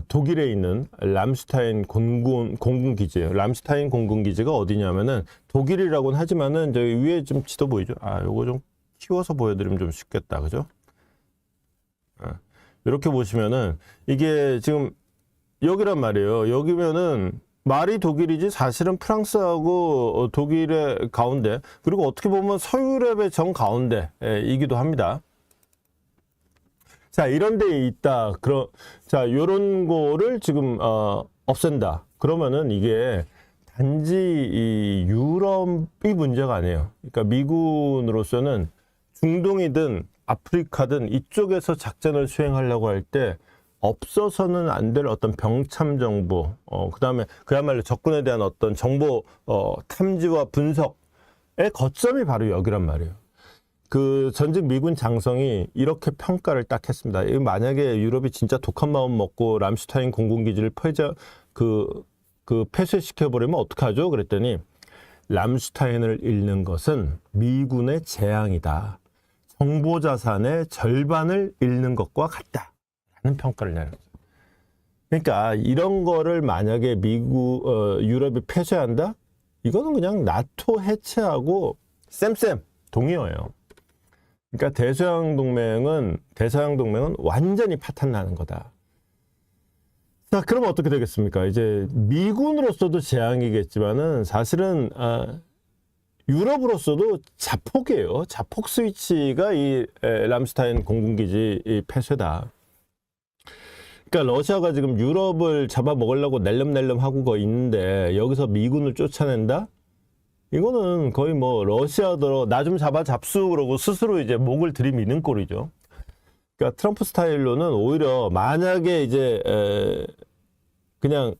독일에 있는 람슈타인 공군기지예요. 람슈타인 공군기지가 어디냐면은 독일이라고는 하지만은 저기 위에 좀 지도 보이죠? 요거 좀 키워서 보여드리면 좀 쉽겠다, 그죠? 이렇게 보시면은 이게 지금 여기란 말이에요. 여기면은 말이 독일이지 사실은 프랑스하고 독일의 가운데, 그리고 어떻게 보면 서유럽의 정 가운데이기도 합니다. 자, 이런 데 있다. 자, 요런 거를 지금 없앤다. 그러면은 이게 단지 이 유럽이 문제가 아니에요. 그러니까 미군으로서는 중동이든 아프리카든 이쪽에서 작전을 수행하려고 할 때 없어서는 안 될 어떤 병참 정보, 그다음에 그야말로 적군에 대한 어떤 정보 탐지와 분석의 거점이 바로 여기란 말이에요. 그 전직 미군 장성이 이렇게 평가를 딱 했습니다. 만약에 유럽이 진짜 독한 마음 먹고 람슈타인 공군기지를 폐쇄시켜버리면 어떡하죠? 그랬더니 람슈타인을 잃는 것은 미군의 재앙이다. 정보자산의 절반을 잃는 것과 같다. 라는 평가를 내는 거죠. 그러니까 이런 거를 만약에 유럽이 폐쇄한다? 이거는 그냥 나토 해체하고 쌤 동의어예요. 그러니까 대서양 동맹은 완전히 파탄나는 거다. 자, 그럼 어떻게 되겠습니까? 이제 미군으로서도 재앙이겠지만은 사실은 유럽으로서도 자폭이에요. 자폭 스위치가 이 람슈타인 공군기지 폐쇄다. 그러니까 러시아가 지금 유럽을 잡아먹으려고 낼름낼름 하고 있는데 여기서 미군을 쫓아낸다? 이거는 거의 뭐 러시아도 나 좀 잡수 그러고 스스로 이제 목을 들이미는 꼴이죠. 그러니까 트럼프 스타일로는 오히려 만약에 이제 그냥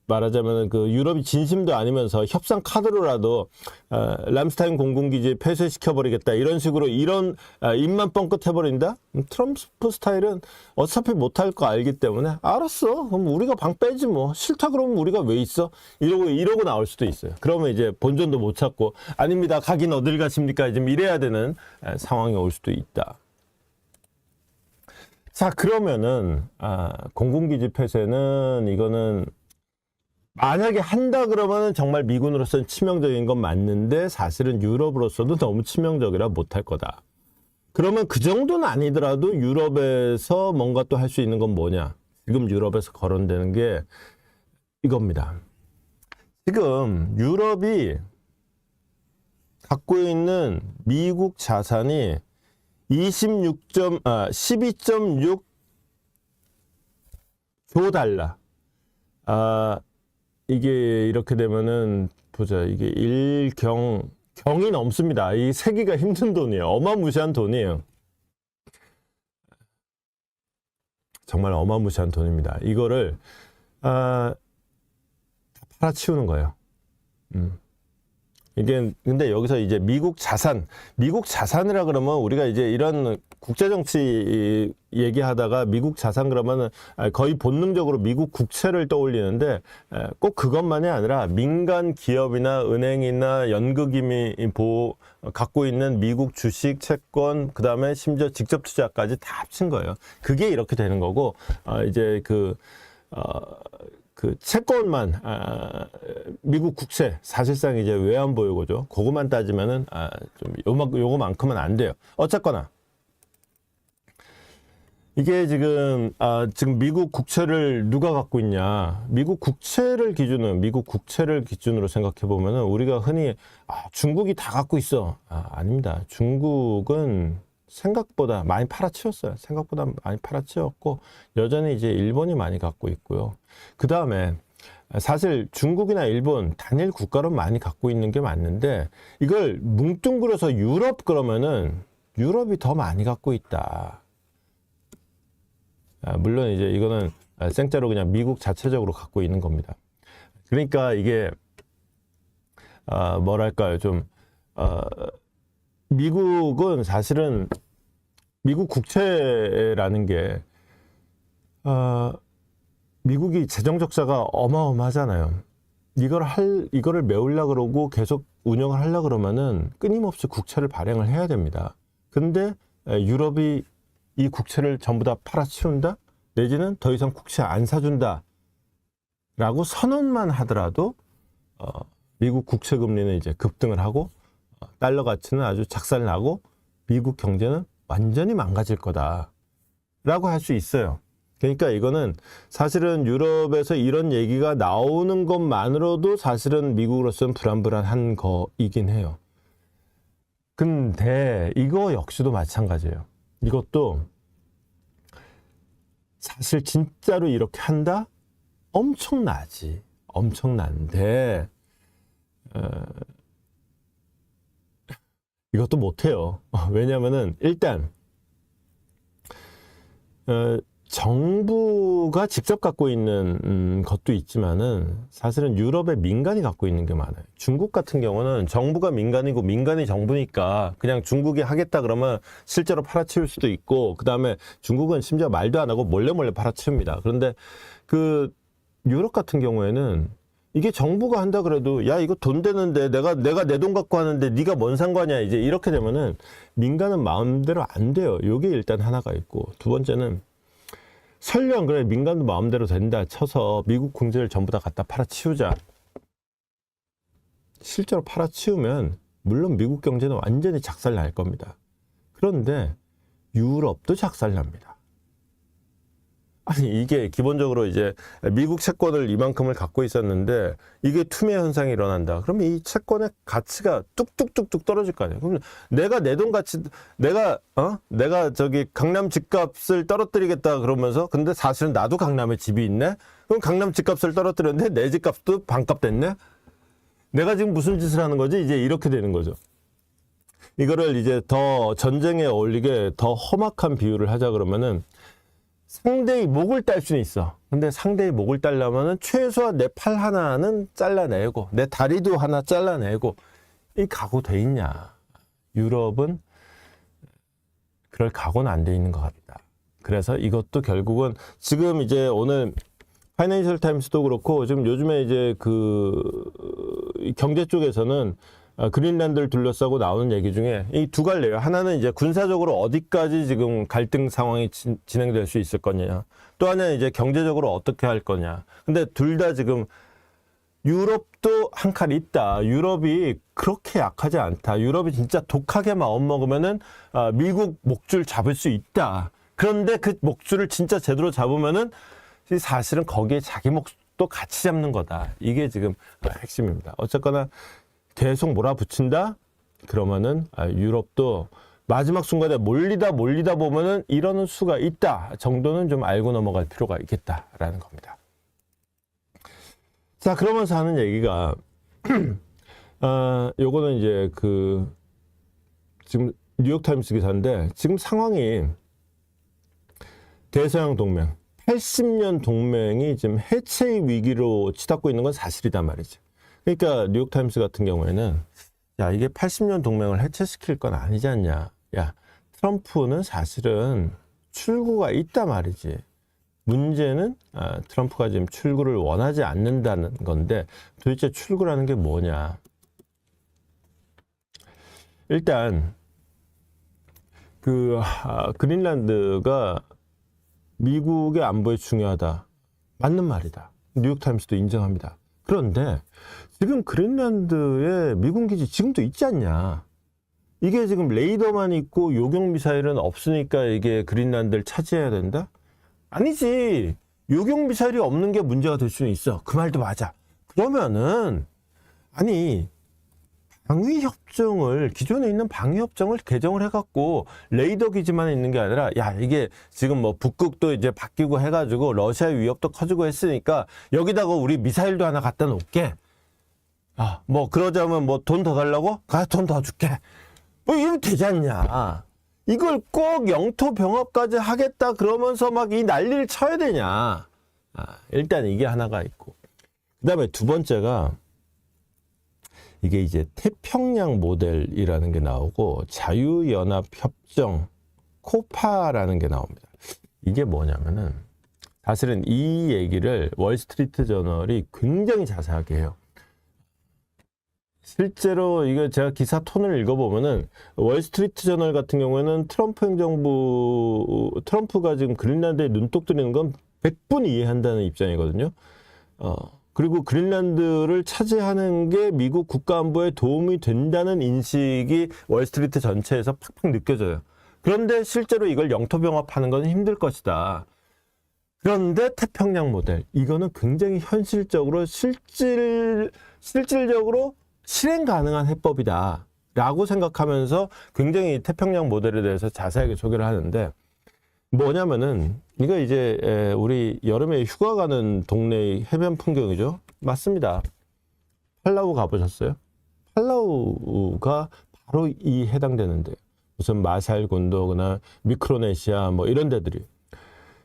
말하자면 유럽이 진심도 아니면서 협상 카드로라도 람슈타인 공군기지 폐쇄시켜버리겠다 이런 식으로 이런 입만 뻥끗 해버린다? 트럼프 스타일은 어차피 못할 거 알기 때문에 알았어, 그럼 우리가 방 빼지 뭐, 싫다 그러면 우리가 왜 있어, 이러고 나올 수도 있어요. 그러면 이제 본전도 못 찾고 아닙니다, 가긴 어딜 가십니까, 좀 이래야 되는 상황이 올 수도 있다. 자, 그러면은 공군기지 폐쇄는 이거는 만약에 한다 그러면 정말 미군으로서는 치명적인 건 맞는데 사실은 유럽으로서도 너무 치명적이라 못할 거다. 그러면 그 정도는 아니더라도 유럽에서 뭔가 또 할 수 있는 건 뭐냐? 지금 유럽에서 거론되는 게 이겁니다. 지금 유럽이 갖고 있는 미국 자산이 12.6조 달러. 이게 이렇게 되면은 보자, 이게 경이 넘습니다. 이 세기가 힘든 돈이에요. 어마무시한 돈이에요. 정말 어마무시한 돈입니다. 이거를 다 팔아치우는 거예요. 이게 근데 여기서 이제 미국 자산이라 그러면 우리가 이제 이런 국제 정치 얘기하다가 미국 자산 그러면은 거의 본능적으로 미국 국채를 떠올리는데 꼭 그것만이 아니라 민간 기업이나 은행이나 연극임이 갖고 있는 미국 주식, 채권, 그다음에 심지어 직접 투자까지 다 합친 거예요. 그게 이렇게 되는 거고 이제 그 채권만 미국 국채 사실상 이제 외환보유고죠. 그거만 따지면은 좀 요거만큼은 안 돼요. 어쨌거나 이게 지금 미국 국채를 누가 갖고 있냐? 미국 국채를 기준으로 생각해 보면은 우리가 흔히 중국이 다 갖고 있어. 아닙니다. 중국은 생각보다 많이 팔아치웠어요. 생각보다 많이 팔아치웠고 여전히 이제 일본이 많이 갖고 있고요. 그 다음에 사실 중국이나 일본 단일 국가로 많이 갖고 있는 게 맞는데 이걸 뭉뚱그려서 유럽 그러면은 유럽이 더 많이 갖고 있다. 물론 이제 이거는 생짜로 그냥 미국 자체적으로 갖고 있는 겁니다. 그러니까 이게 뭐랄까요, 좀 미국은 사실은 미국 국채라는 게 미국이 재정 적자가 어마어마하잖아요. 이거를 메우려 그러고 계속 운영을 하려 그러면은 끊임없이 국채를 발행을 해야 됩니다. 근데 유럽이 이 국채를 전부 다 팔아치운다? 내지는 더 이상 국채 안 사준다? 라고 선언만 하더라도 미국 국채 금리는 이제 급등을 하고 달러 가치는 아주 작살나고 미국 경제는 완전히 망가질 거다 라고 할 수 있어요. 그러니까 이거는 사실은 유럽에서 이런 얘기가 나오는 것만으로도 사실은 미국으로서는 불안불안한 거이긴 해요. 근데 이거 역시도 마찬가지예요. 이것도 사실 진짜로 이렇게 한다? 엄청나지. 엄청난데 이것도 못해요. 왜냐면은 일단 정부가 직접 갖고 있는 것도 있지만은 사실은 유럽의 민간이 갖고 있는 게 많아요. 중국 같은 경우는 정부가 민간이고 민간이 정부니까 그냥 중국이 하겠다 그러면 실제로 팔아치울 수도 있고, 그 다음에 중국은 심지어 말도 안 하고 몰래 팔아치웁니다. 그런데 그 유럽 같은 경우에는 이게 정부가 한다 그래도 야 이거 돈 되는데 내가 내 돈 갖고 하는데 네가 뭔 상관이야, 이제 이렇게 되면은 민간은 마음대로 안 돼요. 요게 일단 하나가 있고, 두 번째는 설령 그래 민간도 마음대로 된다 쳐서 미국 경제를 전부 다 갖다 팔아치우자. 실제로 팔아치우면 물론 미국 경제는 완전히 작살날 겁니다. 그런데 유럽도 작살납니다. 아니 이게 기본적으로 이제 미국 채권을 이만큼을 갖고 있었는데 이게 투매 현상이 일어난다. 그러면 이 채권의 가치가 뚝뚝뚝뚝 떨어질 거 아니에요. 그럼 내가 내 돈 가치 내가 저기 강남 집값을 떨어뜨리겠다 그러면서, 근데 사실은 나도 강남에 집이 있네. 그럼 강남 집값을 떨어뜨렸는데 내 집값도 반값 됐네. 내가 지금 무슨 짓을 하는 거지? 이제 이렇게 되는 거죠. 이거를 이제 더 전쟁에 어울리게 더 험악한 비유를 하자 그러면은, 상대의 목을 딸 수는 있어. 근데 상대의 목을 따려면은 최소한 내 팔 하나는 잘라내고 내 다리도 하나 잘라내고 이 각오 돼 있냐? 유럽은 그럴 각오는 안 돼 있는 것 같다. 그래서 이것도 결국은 지금 이제 오늘 파이낸셜 타임스도 그렇고 지금 요즘에 이제 그 경제 쪽에서는 그린란드를 둘러싸고 나오는 얘기 중에 이 두 갈래요. 하나는 이제 군사적으로 어디까지 지금 갈등 상황이 진행될 수 있을 거냐. 또 하나는 이제 경제적으로 어떻게 할 거냐. 근데 둘 다 지금 유럽도 한 칼 있다. 유럽이 그렇게 약하지 않다. 유럽이 진짜 독하게 마음 먹으면은 미국 목줄 잡을 수 있다. 그런데 그 목줄을 진짜 제대로 잡으면은 사실은 거기에 자기 목도 같이 잡는 거다. 이게 지금 핵심입니다. 어쨌거나 계속 몰아붙인다? 그러면은 유럽도 마지막 순간에 몰리다 보면은 이러는 수가 있다 정도는 좀 알고 넘어갈 필요가 있겠다라는 겁니다. 자, 그러면서 하는 얘기가 요거는 이제 그 지금 뉴욕타임스 기사인데, 지금 상황이 대서양 동맹 80년 동맹이 지금 해체의 위기로 치닫고 있는 건 사실이단 말이죠. 그러니까 뉴욕타임스 같은 경우에는 야 이게 80년 동맹을 해체시킬 건 아니지 않냐. 야 트럼프는 사실은 출구가 있단 말이지. 문제는 트럼프가 지금 출구를 원하지 않는다는 건데 도대체 출구라는 게 뭐냐. 일단 그 그린란드가 미국의 안보에 중요하다. 맞는 말이다. 뉴욕타임스도 인정합니다. 그런데 지금 그린란드에 미군 기지 지금도 있지 않냐. 이게 지금 레이더만 있고 요격 미사일은 없으니까 이게 그린란드를 차지해야 된다? 아니지. 요격 미사일이 없는 게 문제가 될 수는 있어. 그 말도 맞아. 그러면은 아니 방위협정을, 기존에 있는 방위협정을 개정을 해갖고 레이더 기지만 있는 게 아니라, 야, 이게 지금 뭐 북극도 이제 바뀌고 해가지고 러시아의 위협도 커지고 했으니까 여기다가 우리 미사일도 하나 갖다 놓을게. 아, 뭐 그러자면 뭐 돈 더 달라고? 가, 돈 더 줄게. 뭐 이러면 되지 않냐. 이걸 꼭 영토 병합까지 하겠다 그러면서 막 이 난리를 쳐야 되냐. 일단 이게 하나가 있고. 그 다음에 두 번째가 이게 이제 태평양 모델이라는 게 나오고 자유연합협정 코파라는 게 나옵니다. 이게 뭐냐면은 사실은 이 얘기를 월스트리트 저널이 굉장히 자세하게 해요. 실제로 이거 제가 기사 톤을 읽어보면은 월스트리트 저널 같은 경우에는 트럼프 행정부, 트럼프가 지금 그린란드에 눈독 들이는 건 100분 이해한다는 입장이거든요. 그리고 그린란드를 차지하는 게 미국 국가안보에 도움이 된다는 인식이 월스트리트 전체에서 팍팍 느껴져요. 그런데 실제로 이걸 영토 병합하는 건 힘들 것이다. 그런데 태평양 모델, 이거는 굉장히 현실적으로 실질적으로 실행 가능한 해법이다 라고 생각하면서 굉장히 태평양 모델에 대해서 자세하게 소개를 하는데, 뭐냐면은 이거 이제 우리 여름에 휴가 가는 동네의 해변 풍경이죠. 맞습니다. 팔라우 가보셨어요? 팔라우가 바로 이 해당되는데, 무슨 마샬군도나 미크로네시아 뭐 이런 데들이.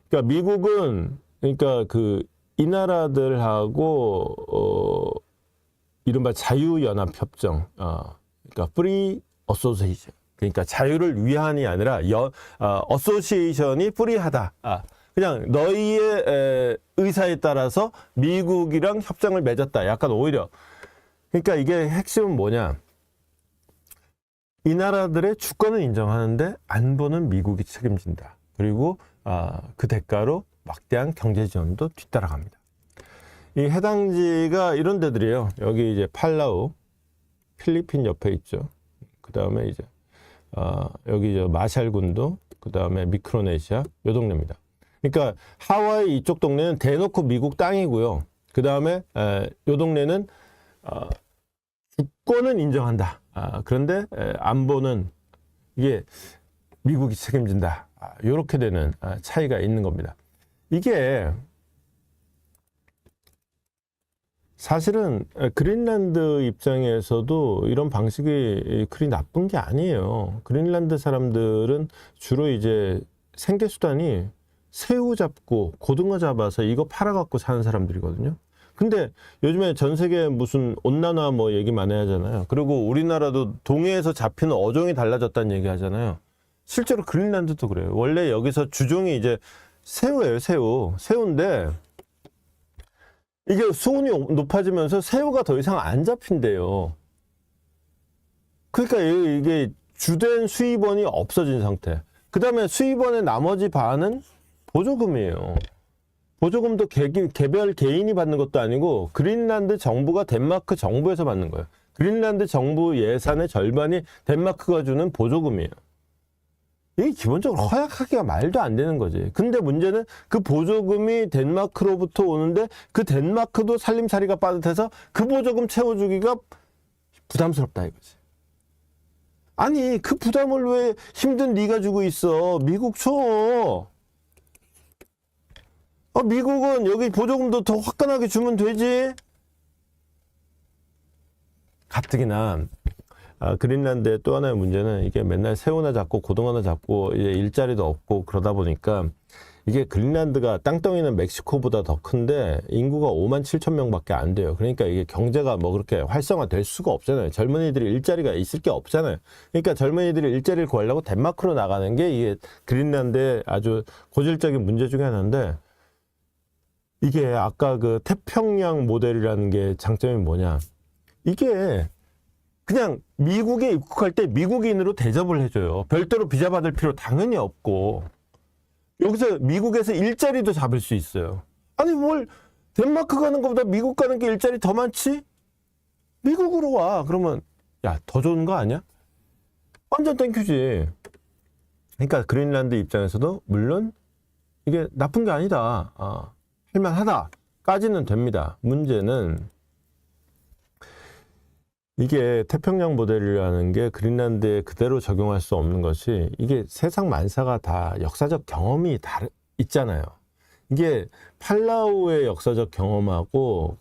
그러니까 미국은, 그러니까 그 이 나라들하고 이른바 자유연합협정, 그러니까 프리 어소시에이션, 그러니까 자유를 위한이 아니라 어소시에이션이 프리하다. 그냥 너희의 의사에 따라서 미국이랑 협정을 맺었다. 약간 오히려. 그러니까 이게 핵심은 뭐냐? 이 나라들의 주권은 인정하는데 안보는 미국이 책임진다. 그리고 그 대가로 막대한 경제 지원도 뒤따라갑니다. 이 해당지가 이런 데들이에요. 여기 이제 팔라우, 필리핀 옆에 있죠. 그 다음에 이제 여기 저 마샬군도, 그 다음에 미크로네시아, 요 동네입니다. 그러니까 하와이 이쪽 동네는 대놓고 미국 땅이고요. 그 다음에 요 동네는 주권은 인정한다. 그런데 안보는 이게 미국이 책임진다. 이렇게 되는 차이가 있는 겁니다. 이게 사실은 그린란드 입장에서도 이런 방식이 그리 나쁜 게 아니에요. 그린란드 사람들은 주로 이제 생계수단이 새우 잡고 고등어 잡아서 이거 팔아갖고 사는 사람들이거든요. 근데 요즘에 전 세계 무슨 온난화 뭐 얘기 많이 하잖아요. 그리고 우리나라도 동해에서 잡히는 어종이 달라졌다는 얘기 하잖아요. 실제로 그린란드도 그래요. 원래 여기서 주종이 이제 새우예요, 새우. 새우인데 이게 수온이 높아지면서 새우가 더 이상 안 잡힌대요. 그러니까 이게 주된 수입원이 없어진 상태. 그 다음에 수입원의 나머지 반은 보조금이에요. 보조금도 개별 개인이 받는 것도 아니고 그린란드 정부가 덴마크 정부에서 받는 거예요. 그린란드 정부 예산의 절반이 덴마크가 주는 보조금이에요. 이게 기본적으로 허약하기가 말도 안 되는 거지. 근데 문제는 그 보조금이 덴마크로부터 오는데 그 덴마크도 살림살이가 빠듯해서 그 보조금 채워주기가 부담스럽다 이거지. 아니 그 부담을 왜 힘든 네가 주고 있어. 미국 줘. 미국은 여기 보조금도 더 화끈하게 주면 되지. 가뜩이나 그린란드의 또 하나의 문제는 이게 맨날 새우나 잡고 고등어나 잡고 이제 일자리도 없고 그러다 보니까 이게 그린란드가 땅덩이는 멕시코보다 더 큰데 인구가 5만 7천 명밖에 안 돼요. 그러니까 이게 경제가 뭐 그렇게 활성화될 수가 없잖아요. 젊은이들이 일자리가 있을 게 없잖아요. 그러니까 젊은이들이 일자리를 구하려고 덴마크로 나가는 게 이게 그린란드의 아주 고질적인 문제 중에 하나인데, 이게 아까 그 태평양 모델이라는 게 장점이 뭐냐? 이게 그냥 미국에 입국할 때 미국인으로 대접을 해줘요. 별도로 비자 받을 필요 당연히 없고, 여기서 미국에서 일자리도 잡을 수 있어요. 아니 뭘 덴마크 가는 것보다 미국 가는 게 일자리 더 많지? 미국으로 와. 그러면 야, 더 좋은 거 아니야? 완전 땡큐지. 그러니까 그린란드 입장에서도 물론 이게 나쁜 게 아니다. 할만하다까지는 됩니다. 문제는 이게 태평양 모델이라는 게 그린란드에 그대로 적용할 수 없는 것이 이게 세상 만사가 다 역사적 경험이 있잖아요. 이게 팔라우의 역사적 경험하고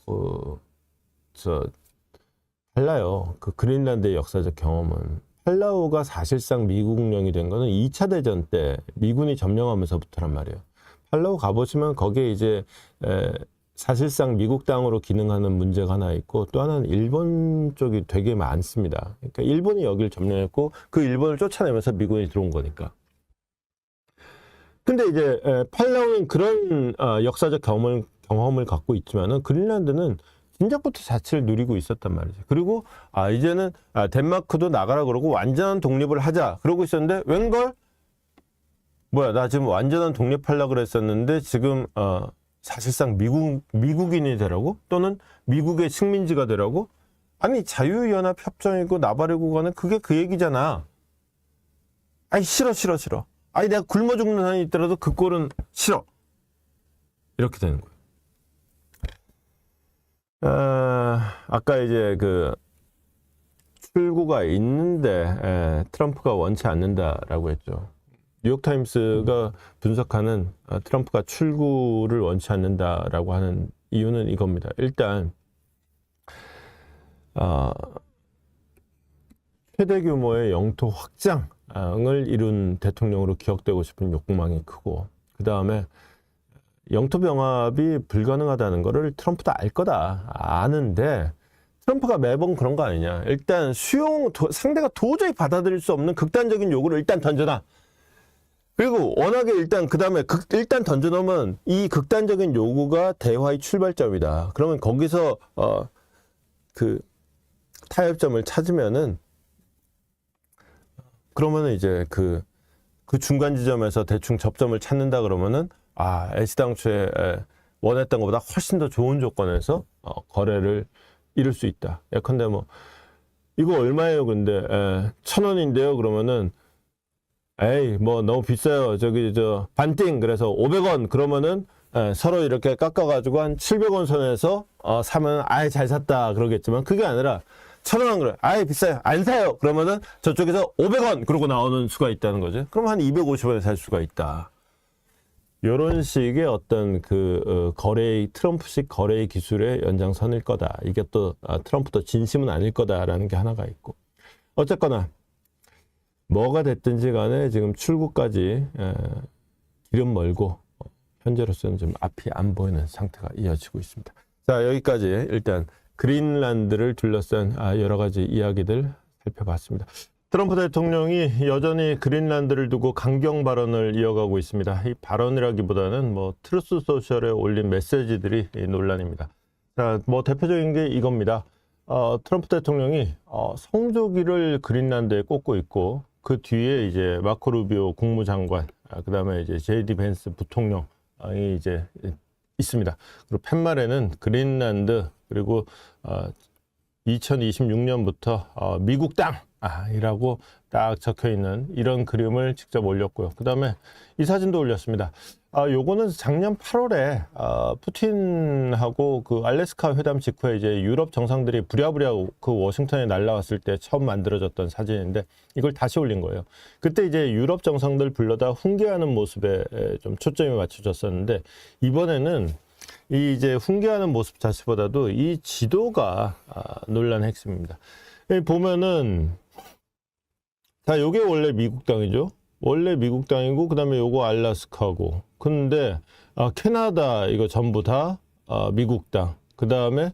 달라요. 그 그린란드의 역사적 경험은. 팔라우가 사실상 미국령이 된 거는 2차 대전 때 미군이 점령하면서부터란 말이에요. 팔라우 가보시면 거기에 이제 사실상 미국 땅으로 기능하는 문제가 하나 있고 또 하나는 일본 쪽이 되게 많습니다. 그러니까 일본이 여기를 점령했고 그 일본을 쫓아내면서 미군이 들어온 거니까. 근데 이제 팔라우는 그런 역사적 경험을 갖고 있지만은 그린란드는 진작부터 자치를 누리고 있었단 말이죠. 그리고 이제는 덴마크도 나가라 그러고 완전한 독립을 하자 그러고 있었는데 웬걸? 뭐야, 나 지금 완전한 독립하려고 그랬었는데 지금 사실상 미국인이 되라고? 또는 미국의 식민지가 되라고? 아니, 자유연합협정이고 나바르고가는 그게 그 얘기잖아. 아니, 싫어. 아니, 내가 굶어 죽는 한이 있더라도 그 꼴은 싫어. 이렇게 되는 거예요. 아까 이제 그 출구가 있는데 트럼프가 원치 않는다라고 했죠. 뉴욕타임스가 분석하는 트럼프가 출구를 원치 않는다라고 하는 이유는 이겁니다. 일단 최대 규모의 영토 확장을 이룬 대통령으로 기억되고 싶은 욕망이 크고, 그 다음에 영토 병합이 불가능하다는 거를 트럼프도 알 거다. 아는데 트럼프가 매번 그런 거 아니냐. 일단 상대가 도저히 받아들일 수 없는 극단적인 요구를 일단 던져놔. 그리고 워낙에 일단 그 다음에 일단 던져놓으면 이 극단적인 요구가 대화의 출발점이다. 그러면 거기서 그 타협점을 찾으면은 그러면은 이제 그 중간 지점에서 대충 접점을 찾는다 그러면은 애시당초에 원했던 것보다 훨씬 더 좋은 조건에서 거래를 이룰 수 있다. 예컨대 뭐 이거 얼마예요? 근데 1,000원인데요. 그러면은 에이 뭐 너무 비싸요. 저기 반띵 그래서 500원 그러면은 서로 이렇게 깎아가지고 한 700원 선에서 사면 잘 샀다 그러겠지만, 그게 아니라 1,000원 그래. 비싸요. 안 사요. 그러면은 저쪽에서 500원 그러고 나오는 수가 있다는 거죠. 그럼 한 250원에 살 수가 있다. 이런 식의 어떤 트럼프식 거래의 기술의 연장선일 거다. 이게 또 트럼프도 진심은 아닐 거다라는 게 하나가 있고, 어쨌거나 뭐가 됐든지 간에 지금 출구까지 길은 멀고 현재로서는 좀 앞이 안 보이는 상태가 이어지고 있습니다. 자, 여기까지 일단 그린란드를 둘러싼 여러 가지 이야기들 살펴봤습니다. 트럼프 대통령이 여전히 그린란드를 두고 강경 발언을 이어가고 있습니다. 이 발언이라기보다는 뭐 트루스 소셜에 올린 메시지들이 논란입니다. 자, 뭐 대표적인 게 이겁니다. 트럼프 대통령이 성조기를 그린란드에 꽂고 있고, 그 뒤에 이제 마코 루비오 국무장관, 그 다음에 이제 제이디 벤스 부통령이 이제 있습니다. 그리고 팻말에는 그린란드, 그리고 2026년부터 미국 땅이라고 딱 적혀 있는 이런 그림을 직접 올렸고요. 그 다음에 이 사진도 올렸습니다. 요거는 작년 8월에 푸틴하고 그 알래스카 회담 직후에 이제 유럽 정상들이 부랴부랴 그 워싱턴에 날라왔을 때 처음 만들어졌던 사진인데, 이걸 다시 올린 거예요. 그때 이제 유럽 정상들 불러다 훈계하는 모습에 좀 초점이 맞춰졌었는데, 이번에는 이 이제 훈계하는 모습 자체보다도 이 지도가 논란의 핵심입니다. 여기 보면은, 자, 요게 원래 미국 땅이죠. 원래 미국 땅이고, 그 다음에 요거 알래스카고, 근데 캐나다 이거 전부 다 미국 땅, 그 다음에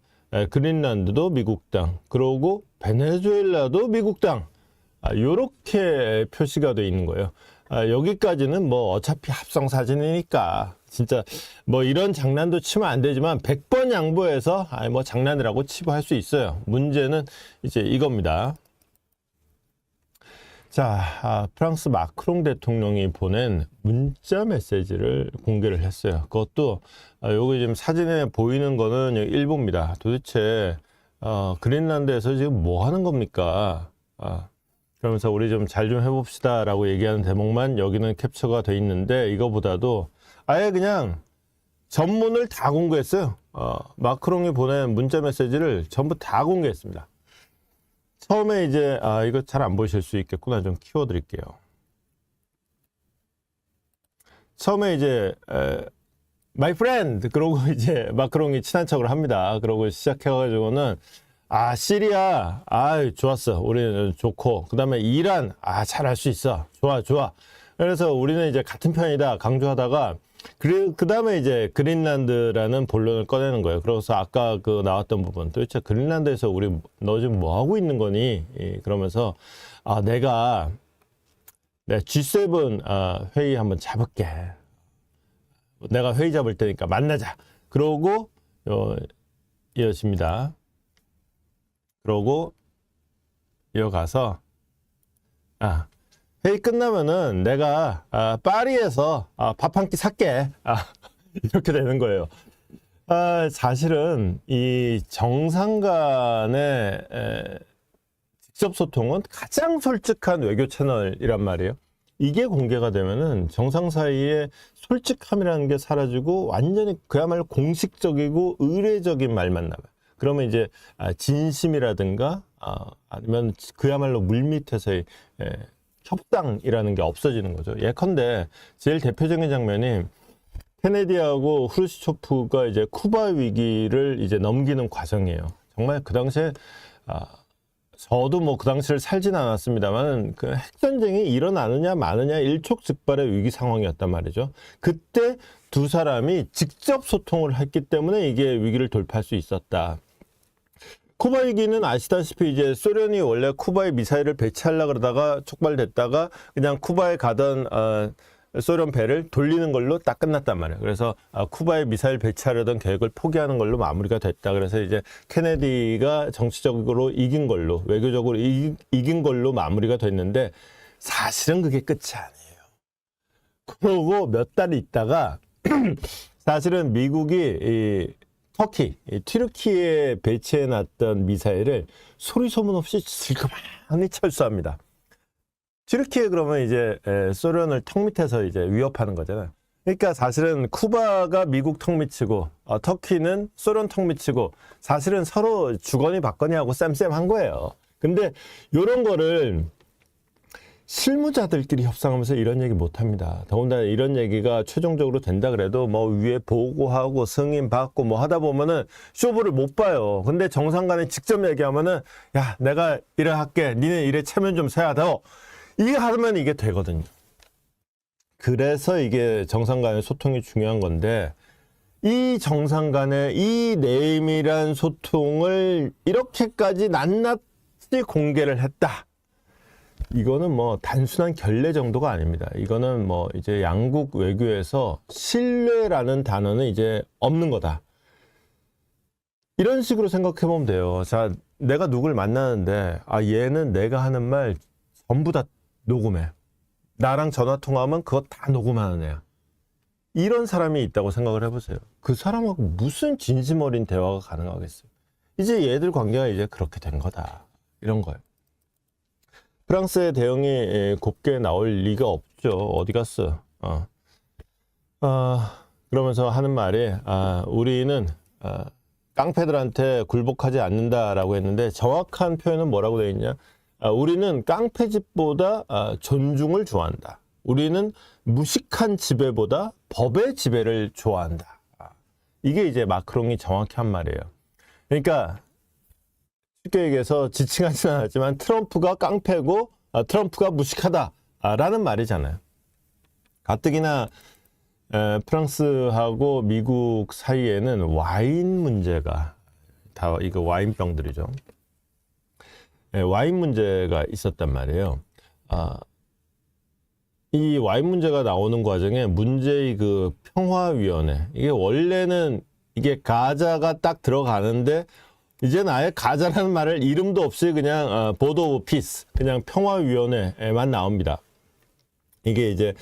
그린란드도 미국 땅, 그러고 베네수엘라도 미국 땅, 요렇게 표시가 돼 있는 거예요. 여기까지는 뭐 어차피 합성 사진이니까 진짜 뭐 이런 장난도 치면 안 되지만 100번 양보해서 뭐 장난이라고 치부 할 수 있어요. 문제는 이제 이겁니다. 자, 프랑스 마크롱 대통령이 보낸 문자 메시지를 공개를 했어요. 그것도 여기 지금 사진에 보이는 거는 일부입니다. 도대체 그린란드에서 지금 뭐 하는 겁니까? 그러면서 우리 좀 잘 좀 해봅시다 라고 얘기하는 대목만 여기는 캡처가 돼 있는데, 이거보다도 아예 그냥 전문을 다 공개했어요. 마크롱이 보낸 문자 메시지를 전부 다 공개했습니다. 처음에 이제 이거 잘 안 보실 수 있겠구나. 좀 키워드릴게요. 처음에 이제 my friend 그러고 이제 마크롱이 친한 척을 합니다. 그러고 시작해가지고는 시리아 좋았어. 우리는 좋고 그다음에 이란 잘할 수 있어. 좋아. 그래서 우리는 이제 같은 편이다 강조하다가 그다음에 이제 그린란드라는 본론을 꺼내는 거예요. 그래서 아까 그 나왔던 부분 도대체 그린란드에서 너 지금 뭐 하고 있는 거니? 그러면서 내가 G7 회의 한번 잡을게. 내가 회의 잡을 테니까 만나자. 그러고 이어집니다. 그러고 이어가서 회의 끝나면은 내가 파리에서 밥 한 끼 살게. 이렇게 되는 거예요. 사실은 이 정상 간의 직접 소통은 가장 솔직한 외교 채널이란 말이에요. 이게 공개가 되면은 정상 사이에 솔직함이라는 게 사라지고 완전히 그야말로 공식적이고 의례적인 말만 남아요. 그러면 이제 진심이라든가 아니면 그야말로 물밑에서의 협상이라는 게 없어지는 거죠. 예컨대 제일 대표적인 장면이 케네디하고 후르시초프가 이제 쿠바 위기를 이제 넘기는 과정이에요. 정말 그 당시에 저도 뭐 그 당시를 살진 않았습니다만 그 핵전쟁이 일어나느냐 마느냐 일촉즉발의 위기 상황이었단 말이죠. 그때 두 사람이 직접 소통을 했기 때문에 이게 위기를 돌파할 수 있었다. 쿠바 위기는 아시다시피 이제 소련이 원래 쿠바에 미사일을 배치하려고 그러다가 촉발됐다가 그냥 쿠바에 가던 소련 배를 돌리는 걸로 딱 끝났단 말이에요. 그래서 쿠바에 미사일 배치하려던 계획을 포기하는 걸로 마무리가 됐다. 그래서 이제 케네디가 정치적으로 이긴 걸로, 외교적으로 이긴 걸로 마무리가 됐는데 사실은 그게 끝이 아니에요. 그러고 몇 달 있다가 사실은 미국이 터키, 튀르키예에 배치해놨던 미사일을 소리 소문 없이 슬그머니 철수합니다. 튀르키예 그러면 이제 소련을 턱 밑에서 이제 위협하는 거잖아요. 그러니까 사실은 쿠바가 미국 턱 밑이고 터키는 소련 턱 밑이고 사실은 서로 주거니 받거니 하고 쌤쌤한 거예요. 근데 이런 거를 실무자들끼리 협상하면서 이런 얘기 못 합니다. 더군다나 이런 얘기가 최종적으로 된다 그래도 뭐 위에 보고하고 승인 받고 뭐 하다 보면은 쇼부를 못 봐요. 근데 정상 간에 직접 얘기하면은 야, 내가 이래 할게. 니네 이래 체면 좀 세야 돼. 이게 하면 이게 되거든요. 그래서 이게 정상 간의 소통이 중요한 건데 이 정상 간의 이 내밀한 소통을 이렇게까지 낱낱이 공개를 했다. 이거는 뭐 단순한 결례 정도가 아닙니다. 이거는 뭐 이제 양국 외교에서 신뢰라는 단어는 이제 없는 거다. 이런 식으로 생각해 보면 돼요. 자, 내가 누굴 만나는데 얘는 내가 하는 말 전부 다 녹음해. 나랑 전화 통화하면 그거 다 녹음하는 애야. 이런 사람이 있다고 생각을 해보세요. 그 사람하고 무슨 진심 어린 대화가 가능하겠어요. 이제 얘들 관계가 이제 그렇게 된 거다. 이런 거예요. 프랑스의 대응이 곱게 나올 리가 없죠. 어디 갔어? 그러면서 하는 말이 우리는 깡패들한테 굴복하지 않는다라고 했는데 정확한 표현은 뭐라고 되어 있냐? 우리는 깡패집보다 존중을 좋아한다. 우리는 무식한 지배보다 법의 지배를 좋아한다. 이게 이제 마크롱이 정확히 한 말이에요. 그러니까 쉽게 얘기해서 지칭하지는 않았지만 트럼프가 깡패고 트럼프가 무식하다라는 말이잖아요. 가뜩이나 프랑스하고 미국 사이에는 와인 문제가 다 이거 와인병들이죠. 와인 문제가 있었단 말이에요. 이 와인 문제가 나오는 과정에 문제의 그 평화위원회 이게 원래는 이게 가자가 딱 들어가는데 이제는 아예 가자라는 말을 이름도 없이 그냥 보드 오브 피스 그냥 평화위원회에만 나옵니다. 이게 이제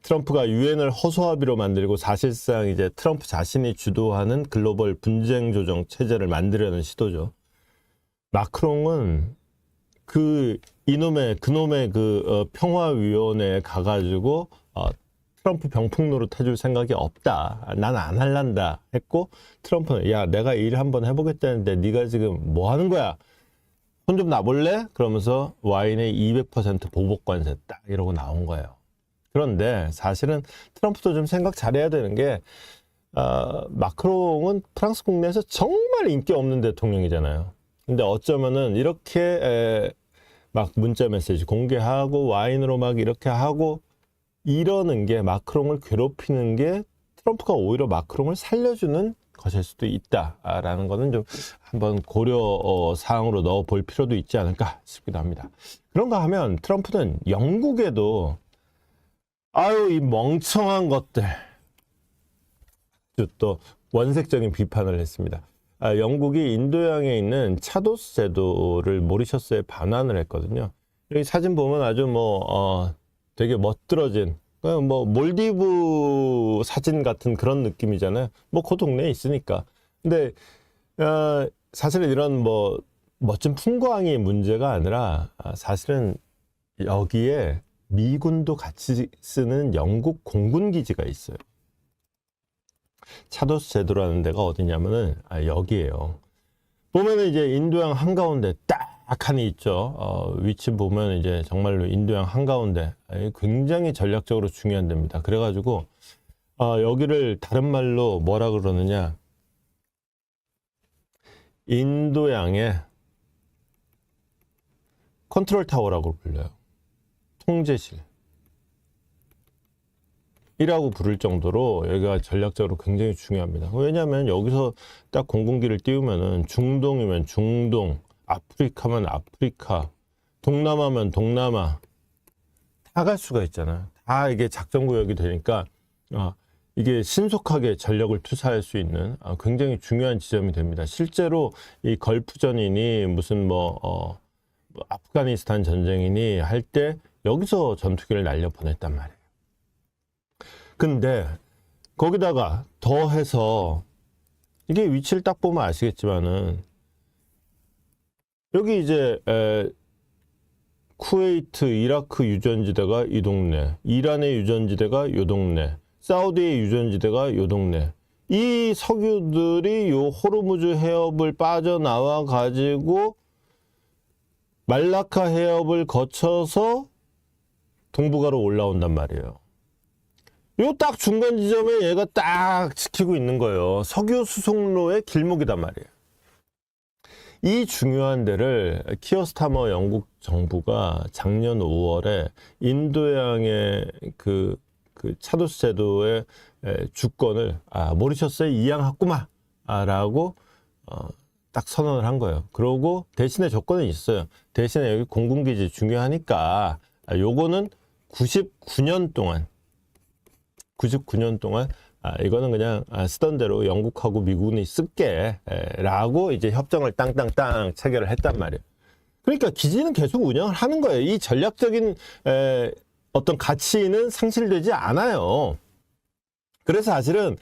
트럼프가 유엔을 허수아비로 만들고 사실상 이제 트럼프 자신이 주도하는 글로벌 분쟁 조정 체제를 만들려는 시도죠. 마크롱은 그놈의 평화위원회에 가가지고 트럼프 병풍 노릇 해줄 생각이 없다. 난 안 할란다 했고 트럼프는 야 내가 일 한번 해보겠다는데 네가 지금 뭐 하는 거야? 손 좀 놔볼래? 그러면서 와인의 200% 보복 관세 딱 이러고 나온 거예요. 그런데 사실은 트럼프도 좀 생각 잘해야 되는 게 마크롱은 프랑스 국내에서 정말 인기 없는 대통령이잖아요. 근데 어쩌면은 이렇게 막 문자 메시지 공개하고 와인으로 막 이렇게 하고 이러는 게 마크롱을 괴롭히는 게 트럼프가 오히려 마크롱을 살려주는 것일 수도 있다라는 거는 좀 한번 고려 사항으로 넣어 볼 필요도 있지 않을까 싶기도 합니다. 그런가 하면 트럼프는 영국에도 아유 이 멍청한 것들 또 원색적인 비판을 했습니다. 영국이 인도양에 있는 차도스 제도를 모리셔스에 반환을 했거든요. 여기 사진 보면 아주 되게 멋들어진 뭐 몰디브 사진 같은 그런 느낌이잖아요. 뭐 그 동네에 있으니까. 근데 사실은 이런 뭐 멋진 풍광이 문제가 아니라 사실은 여기에 미군도 같이 쓰는 영국 공군 기지가 있어요. 차도스 제도라는 데가 어디냐면은 여기에요. 보면은 이제 인도양 한가운데 딱 하니 있죠. 위치 보면 이제 정말로 인도양 한가운데 굉장히 전략적으로 중요한 데입니다. 그래가지고 여기를 다른 말로 뭐라 그러느냐, 인도양의 컨트롤 타워라고 불려요. 통제실 이라고 부를 정도로 여기가 전략적으로 굉장히 중요합니다. 왜냐하면 여기서 딱 공군기를 띄우면은 중동이면 중동, 아프리카면 아프리카, 동남아면 동남아 다 갈 수가 있잖아요. 다 이게 작전구역이 되니까 이게 신속하게 전력을 투사할 수 있는 굉장히 중요한 지점이 됩니다. 실제로 이 걸프전이니 무슨 아프가니스탄 전쟁이니 할 때 여기서 전투기를 날려 보냈단 말이에요. 근데 거기다가 더해서 이게 위치를 딱 보면 아시겠지만은 여기 이제 쿠웨이트, 이라크 유전지대가 이 동네, 이란의 유전지대가 요 동네, 사우디의 유전지대가 요 동네. 이 석유들이 요 호르무즈 해협을 빠져나와 가지고 말라카 해협을 거쳐서 동북아로 올라온단 말이에요. 요 딱 중간 지점에 얘가 딱 지키고 있는 거예요. 석유 수송로의 길목이단 말이에요. 이 중요한 데를 키어 스타머 영국 정부가 작년 5월에 인도양의 그 차도스 제도의 주권을 모리셔스에 이양했구만 라고 딱 선언을 한 거예요. 그러고 대신에 조건은 있어요. 대신에 여기 공군기지 중요하니까 요거는 99년 동안 이거는 그냥 쓰던 대로 영국하고 미군이 쓸게 라고 이제 협정을 땅땅땅 체결을 했단 말이에요. 그러니까 기지는 계속 운영을 하는 거예요. 이 전략적인 어떤 가치는 상실되지 않아요. 그래서 사실은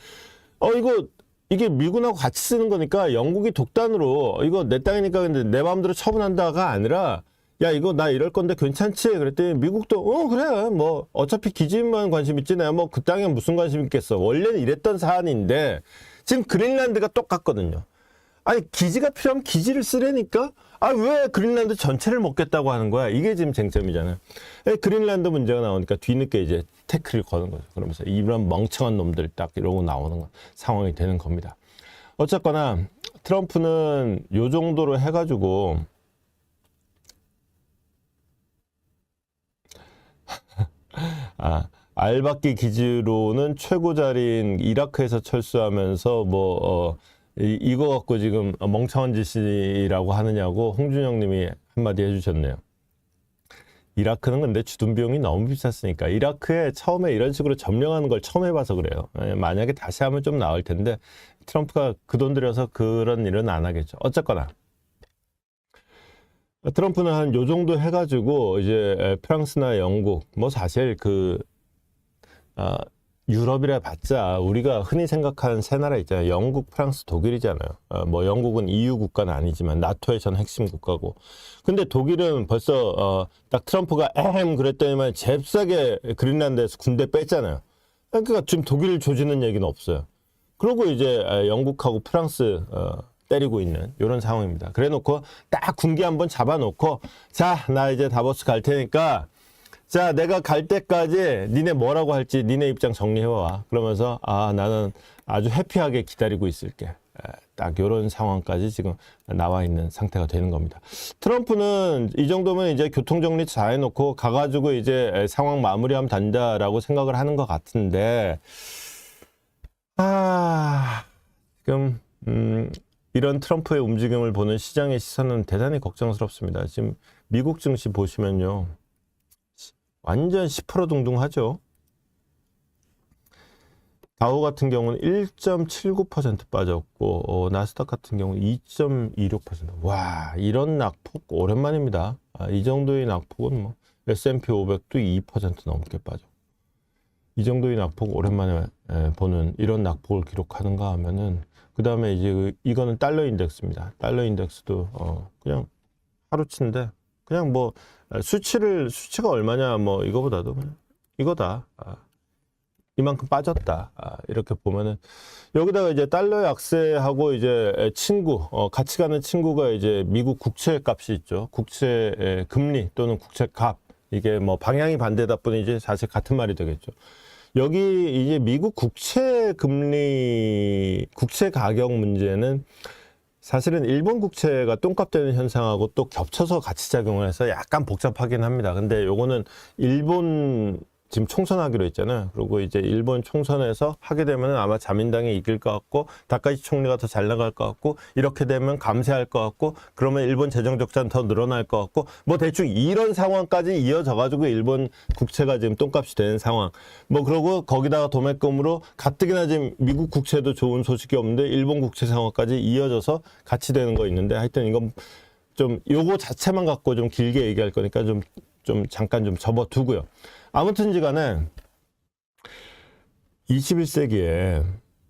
이게 미군하고 같이 쓰는 거니까 영국이 독단으로 이거 내 땅이니까 근데 내 마음대로 처분한다가 아니라 야 이거 나 이럴 건데 괜찮지? 그랬더니 미국도 그래 뭐 어차피 기지만 관심 있지 내가 뭐 그 땅에 무슨 관심 있겠어. 원래는 이랬던 사안인데 지금 그린란드가 똑같거든요. 아니 기지가 필요하면 기지를 쓰려니까 왜 그린란드 전체를 먹겠다고 하는 거야. 이게 지금 쟁점이잖아요. 그린란드 문제가 나오니까 뒤늦게 이제 태클을 거는 거죠. 그러면서 이런 멍청한 놈들 딱 이러고 나오는 상황이 되는 겁니다. 어쨌거나 트럼프는 요 정도로 해가지고 알바끼 기지로는 최고 자리인 이라크에서 철수하면서 이거 갖고 지금 멍청한 짓이라고 하느냐고 홍준영 님이 한마디 해주셨네요. 이라크는 근데 주둔 비용이 너무 비쌌으니까 이라크에 처음에 이런 식으로 점령하는 걸 처음 해봐서 그래요. 만약에 다시 하면 좀 나을 텐데 트럼프가 그 돈 들여서 그런 일은 안 하겠죠. 어쨌거나 트럼프는 한 요 정도 해가지고 이제 프랑스나 영국 사실 유럽이라 봤자 우리가 흔히 생각하는 세 나라 있잖아요. 영국, 프랑스, 독일이잖아요. 영국은 EU 국가는 아니지만 나토의 전 핵심 국가고. 근데 독일은 벌써 딱 트럼프가 그랬더니만 잽싸게 그린란드에서 군대 뺐잖아요. 그러니까 지금 독일 조지는 얘기는 없어요. 그리고 이제 영국하고 프랑스 때리고 있는 이런 상황입니다. 그래 놓고 딱 군기 한번 잡아놓고 자, 나 이제 다보스 갈 테니까 자, 내가 갈 때까지 니네 뭐라고 할지 니네 입장 정리해와. 그러면서 나는 아주 해피하게 기다리고 있을게. 딱 이런 상황까지 지금 나와 있는 상태가 되는 겁니다. 트럼프는 이 정도면 이제 교통정리 잘 해놓고 가가지고 이제 상황 마무리하면 된다라고 생각을 하는 것 같은데 지금 이런 트럼프의 움직임을 보는 시장의 시선은 대단히 걱정스럽습니다. 지금 미국 증시 보시면요. 완전 10% 둥둥하죠. 다우 같은 경우는 1.79% 빠졌고 나스닥 같은 경우는 2.26%. 와, 이런 낙폭 오랜만입니다. 이 정도의 낙폭은 뭐 S&P 500도 2% 넘게 빠져. 이 정도의 낙폭 오랜만에 보는 이런 낙폭을 기록하는가 하면은 그 다음에 이제 이거는 달러 인덱스입니다. 달러 인덱스도 그냥 하루치인데 그냥 뭐 수치가 얼마냐 뭐 이거보다도 그냥 이거다. 이만큼 빠졌다. 이렇게 보면은 여기다가 이제 달러 약세하고 이제 친구 같이 가는 친구가 이제 미국 국채 값이 있죠. 국채 금리 또는 국채 값 이게 뭐 방향이 반대다 보니 이제 사실 같은 말이 되겠죠. 여기 이제 미국 국채 금리 국채 가격 문제는 사실은 일본 국채가 똥값 되는 현상하고 또 겹쳐서 같이 작용을 해서 약간 복잡하긴 합니다. 근데 요거는 일본 지금 총선하기로 했잖아요. 그리고 이제 일본 총선에서 하게 되면 아마 자민당이 이길 것 같고 다카이치 총리가 더 잘 나갈 것 같고 이렇게 되면 감세할 것 같고 그러면 일본 재정 적자는 더 늘어날 것 같고 뭐 대충 이런 상황까지 이어져 가지고 일본 국채가 지금 똥값이 되는 상황. 뭐 그러고 거기다가 도매금으로 가뜩이나 지금 미국 국채도 좋은 소식이 없는데 일본 국채 상황까지 이어져서 같이 되는 거 있는데 하여튼 이건 좀 요거 자체만 갖고 좀 길게 얘기할 거니까 좀 잠깐 좀 접어두고요. 아무튼지 간에 21세기에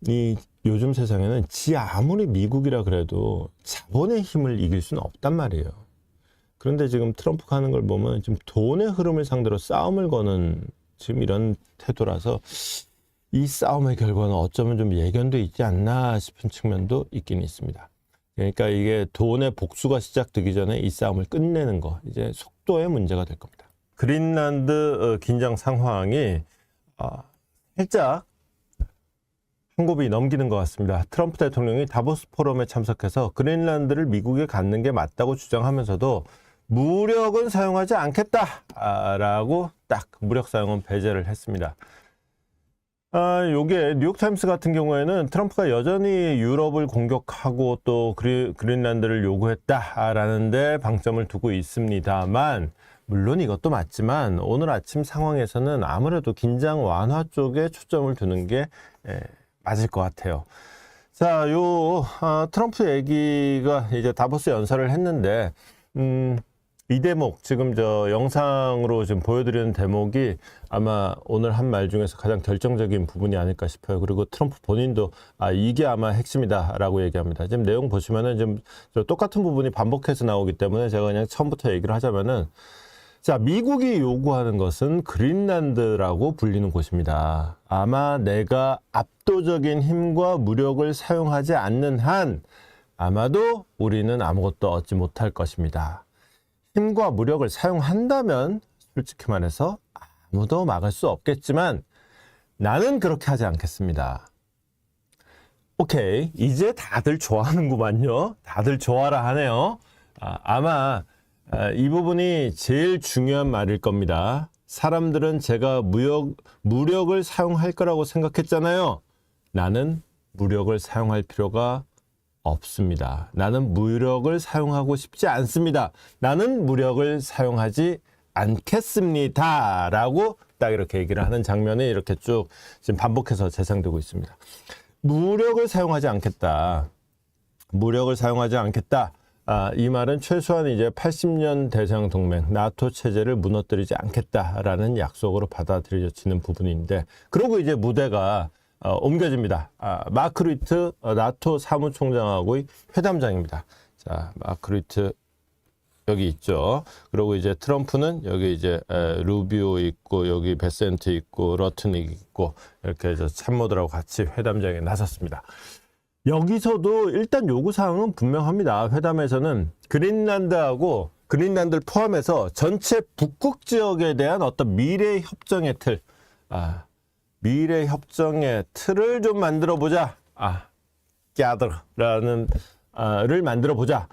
이 요즘 세상에는 아무리 미국이라 그래도 자본의 힘을 이길 수는 없단 말이에요. 그런데 지금 트럼프가 하는 걸 보면 지금 돈의 흐름을 상대로 싸움을 거는 지금 이런 태도라서 이 싸움의 결과는 어쩌면 좀 예견돼 있지 않나 싶은 측면도 있긴 있습니다. 그러니까 이게 돈의 복수가 시작되기 전에 이 싸움을 끝내는 거 이제 속도의 문제가 될 겁니다. 그린란드 긴장 상황이 살짝 한 곱이 넘기는 것 같습니다. 트럼프 대통령이 다보스 포럼에 참석해서 그린란드를 미국에 갖는 게 맞다고 주장하면서도 무력은 사용하지 않겠다라고 딱 무력 사용은 배제를 했습니다. 요게 뉴욕타임스 같은 경우에는 트럼프가 여전히 유럽을 공격하고 또 그린란드를 요구했다라는 데 방점을 두고 있습니다만 물론 이것도 맞지만 오늘 아침 상황에서는 아무래도 긴장 완화 쪽에 초점을 두는 게 맞을 것 같아요. 자, 트럼프 얘기가 이제 다보스 연설을 했는데 이 대목 지금 저 영상으로 지금 보여드리는 대목이 아마 오늘 한 말 중에서 가장 결정적인 부분이 아닐까 싶어요. 그리고 트럼프 본인도 이게 아마 핵심이다라고 얘기합니다. 지금 내용 보시면은 좀 똑같은 부분이 반복해서 나오기 때문에 제가 그냥 처음부터 얘기를 하자면은 자, 미국이 요구하는 것은 그린란드라고 불리는 곳입니다. 아마 내가 압도적인 힘과 무력을 사용하지 않는 한 아마도 우리는 아무것도 얻지 못할 것입니다. 힘과 무력을 사용한다면 솔직히 말해서 아무도 막을 수 없겠지만 나는 그렇게 하지 않겠습니다. 오케이, 이제 다들 좋아하는구만요. 다들 좋아라 하네요. 아마 이 부분이 제일 중요한 말일 겁니다. 사람들은 제가 무력을 사용할 거라고 생각했잖아요. 나는 무력을 사용할 필요가 없습니다. 나는 무력을 사용하고 싶지 않습니다. 나는 무력을 사용하지 않겠습니다. 라고 딱 이렇게 얘기를 하는 장면이 이렇게 쭉 지금 반복해서 재생되고 있습니다. 무력을 사용하지 않겠다. 무력을 사용하지 않겠다. 이 말은 최소한 이제 80년 대장 동맹 나토 체제를 무너뜨리지 않겠다라는 약속으로 받아들여지는 부분인데 그러고 이제 무대가 옮겨집니다. 마크 루트 나토 사무총장하고의 회담장입니다. 자, 마크 루트 여기 있죠. 그리고 이제 트럼프는 여기 이제 루비오 있고 여기 베센트 있고 러튼 있고 이렇게 참모들하고 같이 회담장에 나섰습니다. 여기서도 일단 요구사항은 분명합니다. 회담에서는 그린란드를 포함해서 전체 북극 지역에 대한 어떤 미래 협정의 틀, 미래 협정의 틀을 좀 만들어 보자. 갸더라는 를 만들어 보자.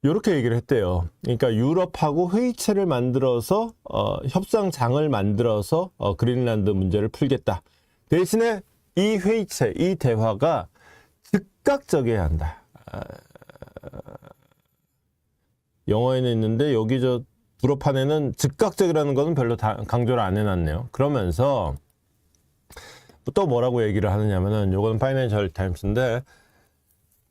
이렇게 얘기를 했대요. 그러니까 유럽하고 회의체를 만들어서 협상장을 만들어서 그린란드 문제를 풀겠다. 대신에 이 회의체, 이 대화가 즉각적이어야 한다. 영어에는 있는데 여기 저 불어판에는 즉각적이라는 것은 별로 강조를 안 해놨네요. 그러면서 또 뭐라고 얘기를 하느냐면은 요거는 파이낸셜 타임스인데,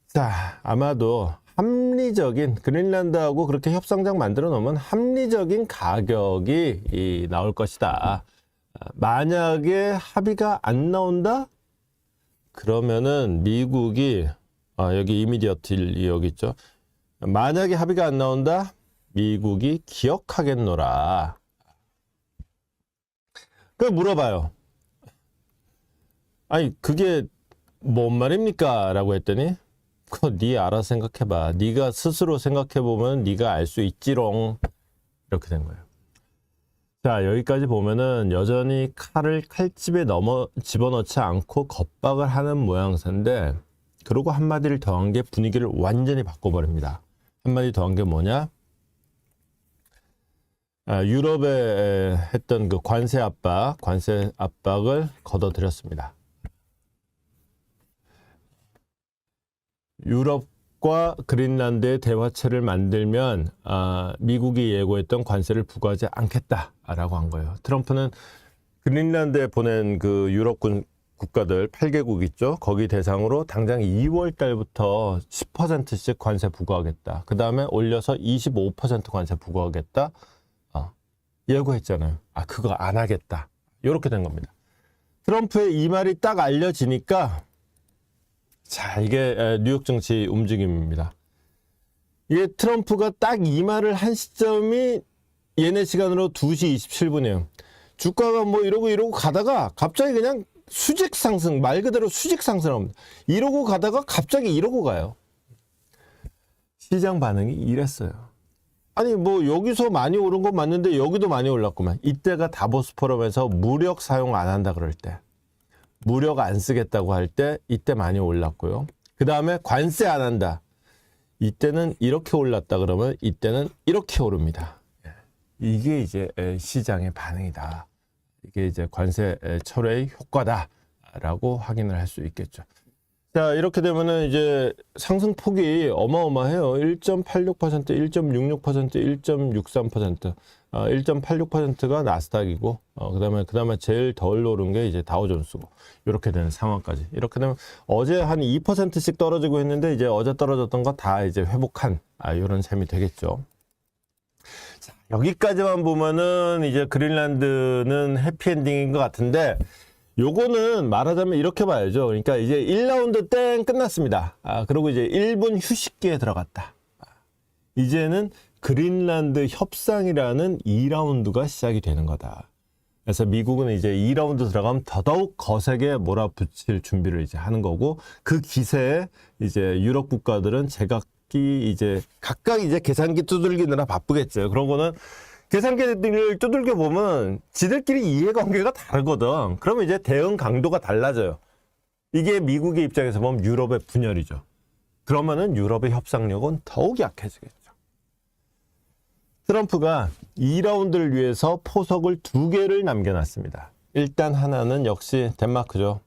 자, 아마도 합리적인, 그린란드하고 그렇게 협상장 만들어 놓으면 합리적인 가격이 나올 것이다. 만약에 합의가 안 나온다? 그러면은 미국이 여기 이미디어틀이 여기 있죠. 만약에 합의가 안 나온다? 미국이 기억하겠노라. 그 물어봐요. 아니 그게 뭔 말입니까? 라고 했더니 그거 네 알아서 생각해봐. 네가 스스로 생각해보면 네가 알 수 있지롱. 이렇게 된 거예요. 자, 여기까지 보면은 여전히 칼을 칼집에 집어넣지 않고 겁박을 하는 모양새인데, 그러고 한마디를 더한 게 분위기를 완전히 바꿔버립니다. 한마디 더한 게 뭐냐? 유럽에 했던 그 관세 압박을 걷어들였습니다. 유럽과 그린란드의 대화체를 만들면 미국이 예고했던 관세를 부과하지 않겠다라고 한 거예요. 트럼프는 그린란드에 보낸 그 유럽군 국가들 8개국 있죠. 거기 대상으로 당장 2월 달부터 10%씩 관세 부과하겠다. 그 다음에 올려서 25% 관세 부과하겠다. 예고했잖아요. 그거 안 하겠다. 이렇게 된 겁니다. 트럼프의 이 말이 딱 알려지니까, 자, 이게 뉴욕 정치 움직임입니다. 이게 트럼프가 딱 이 말을 한 시점이 얘네 시간으로 2시 27분이에요. 주가가 뭐 이러고 가다가 갑자기 그냥 수직 상승, 말 그대로 수직 상승합니다. 이러고 가다가 갑자기 이러고 가요. 시장 반응이 이랬어요. 아니 뭐 여기서 많이 오른 건 맞는데 여기도 많이 올랐구만. 이때가 다보스 포럼에서 무력 사용 안 한다 그럴 때, 무력 안 쓰겠다고 할 때 이때 많이 올랐고요. 그 다음에 관세 안 한다. 이때는 이렇게 올랐다 그러면 이때는 이렇게 오릅니다. 이게 이제 시장의 반응이다. 이게 이제 관세 철회의 효과다라고 확인을 할 수 있겠죠. 자, 이렇게 되면은 이제 상승폭이 어마어마해요. 1.86%, 1.66%, 1.63%. 1.86%가 나스닥이고, 그다음에 제일 덜 오른 게 이제 다우존스고, 이렇게 되는 상황까지. 이렇게 되면 어제 한 2%씩 떨어지고 했는데, 이제 어제 떨어졌던 거 다 이제 회복한, 이런 셈이 되겠죠. 자, 여기까지만 보면은 이제 그린란드는 해피엔딩인 것 같은데, 요거는 말하자면 이렇게 봐야죠. 그러니까 이제 1라운드 땡 끝났습니다. 그리고 이제 1분 휴식기에 들어갔다. 이제는 그린란드 협상이라는 2라운드가 시작이 되는 거다. 그래서 미국은 이제 2라운드 들어가면 더더욱 거세게 몰아붙일 준비를 이제 하는 거고, 그 기세에 이제 유럽 국가들은 제각기 이제 각각 이제 계산기 두들기느라 바쁘겠죠. 그런 거는 계산기를 두들겨 보면 지들끼리 이해관계가 다르거든. 그러면 이제 대응 강도가 달라져요. 이게 미국의 입장에서 보면 유럽의 분열이죠. 그러면은 유럽의 협상력은 더욱 약해지겠죠. 트럼프가 2라운드를 위해서 포석을 2개를 남겨놨습니다. 일단 하나는 역시 덴마크죠.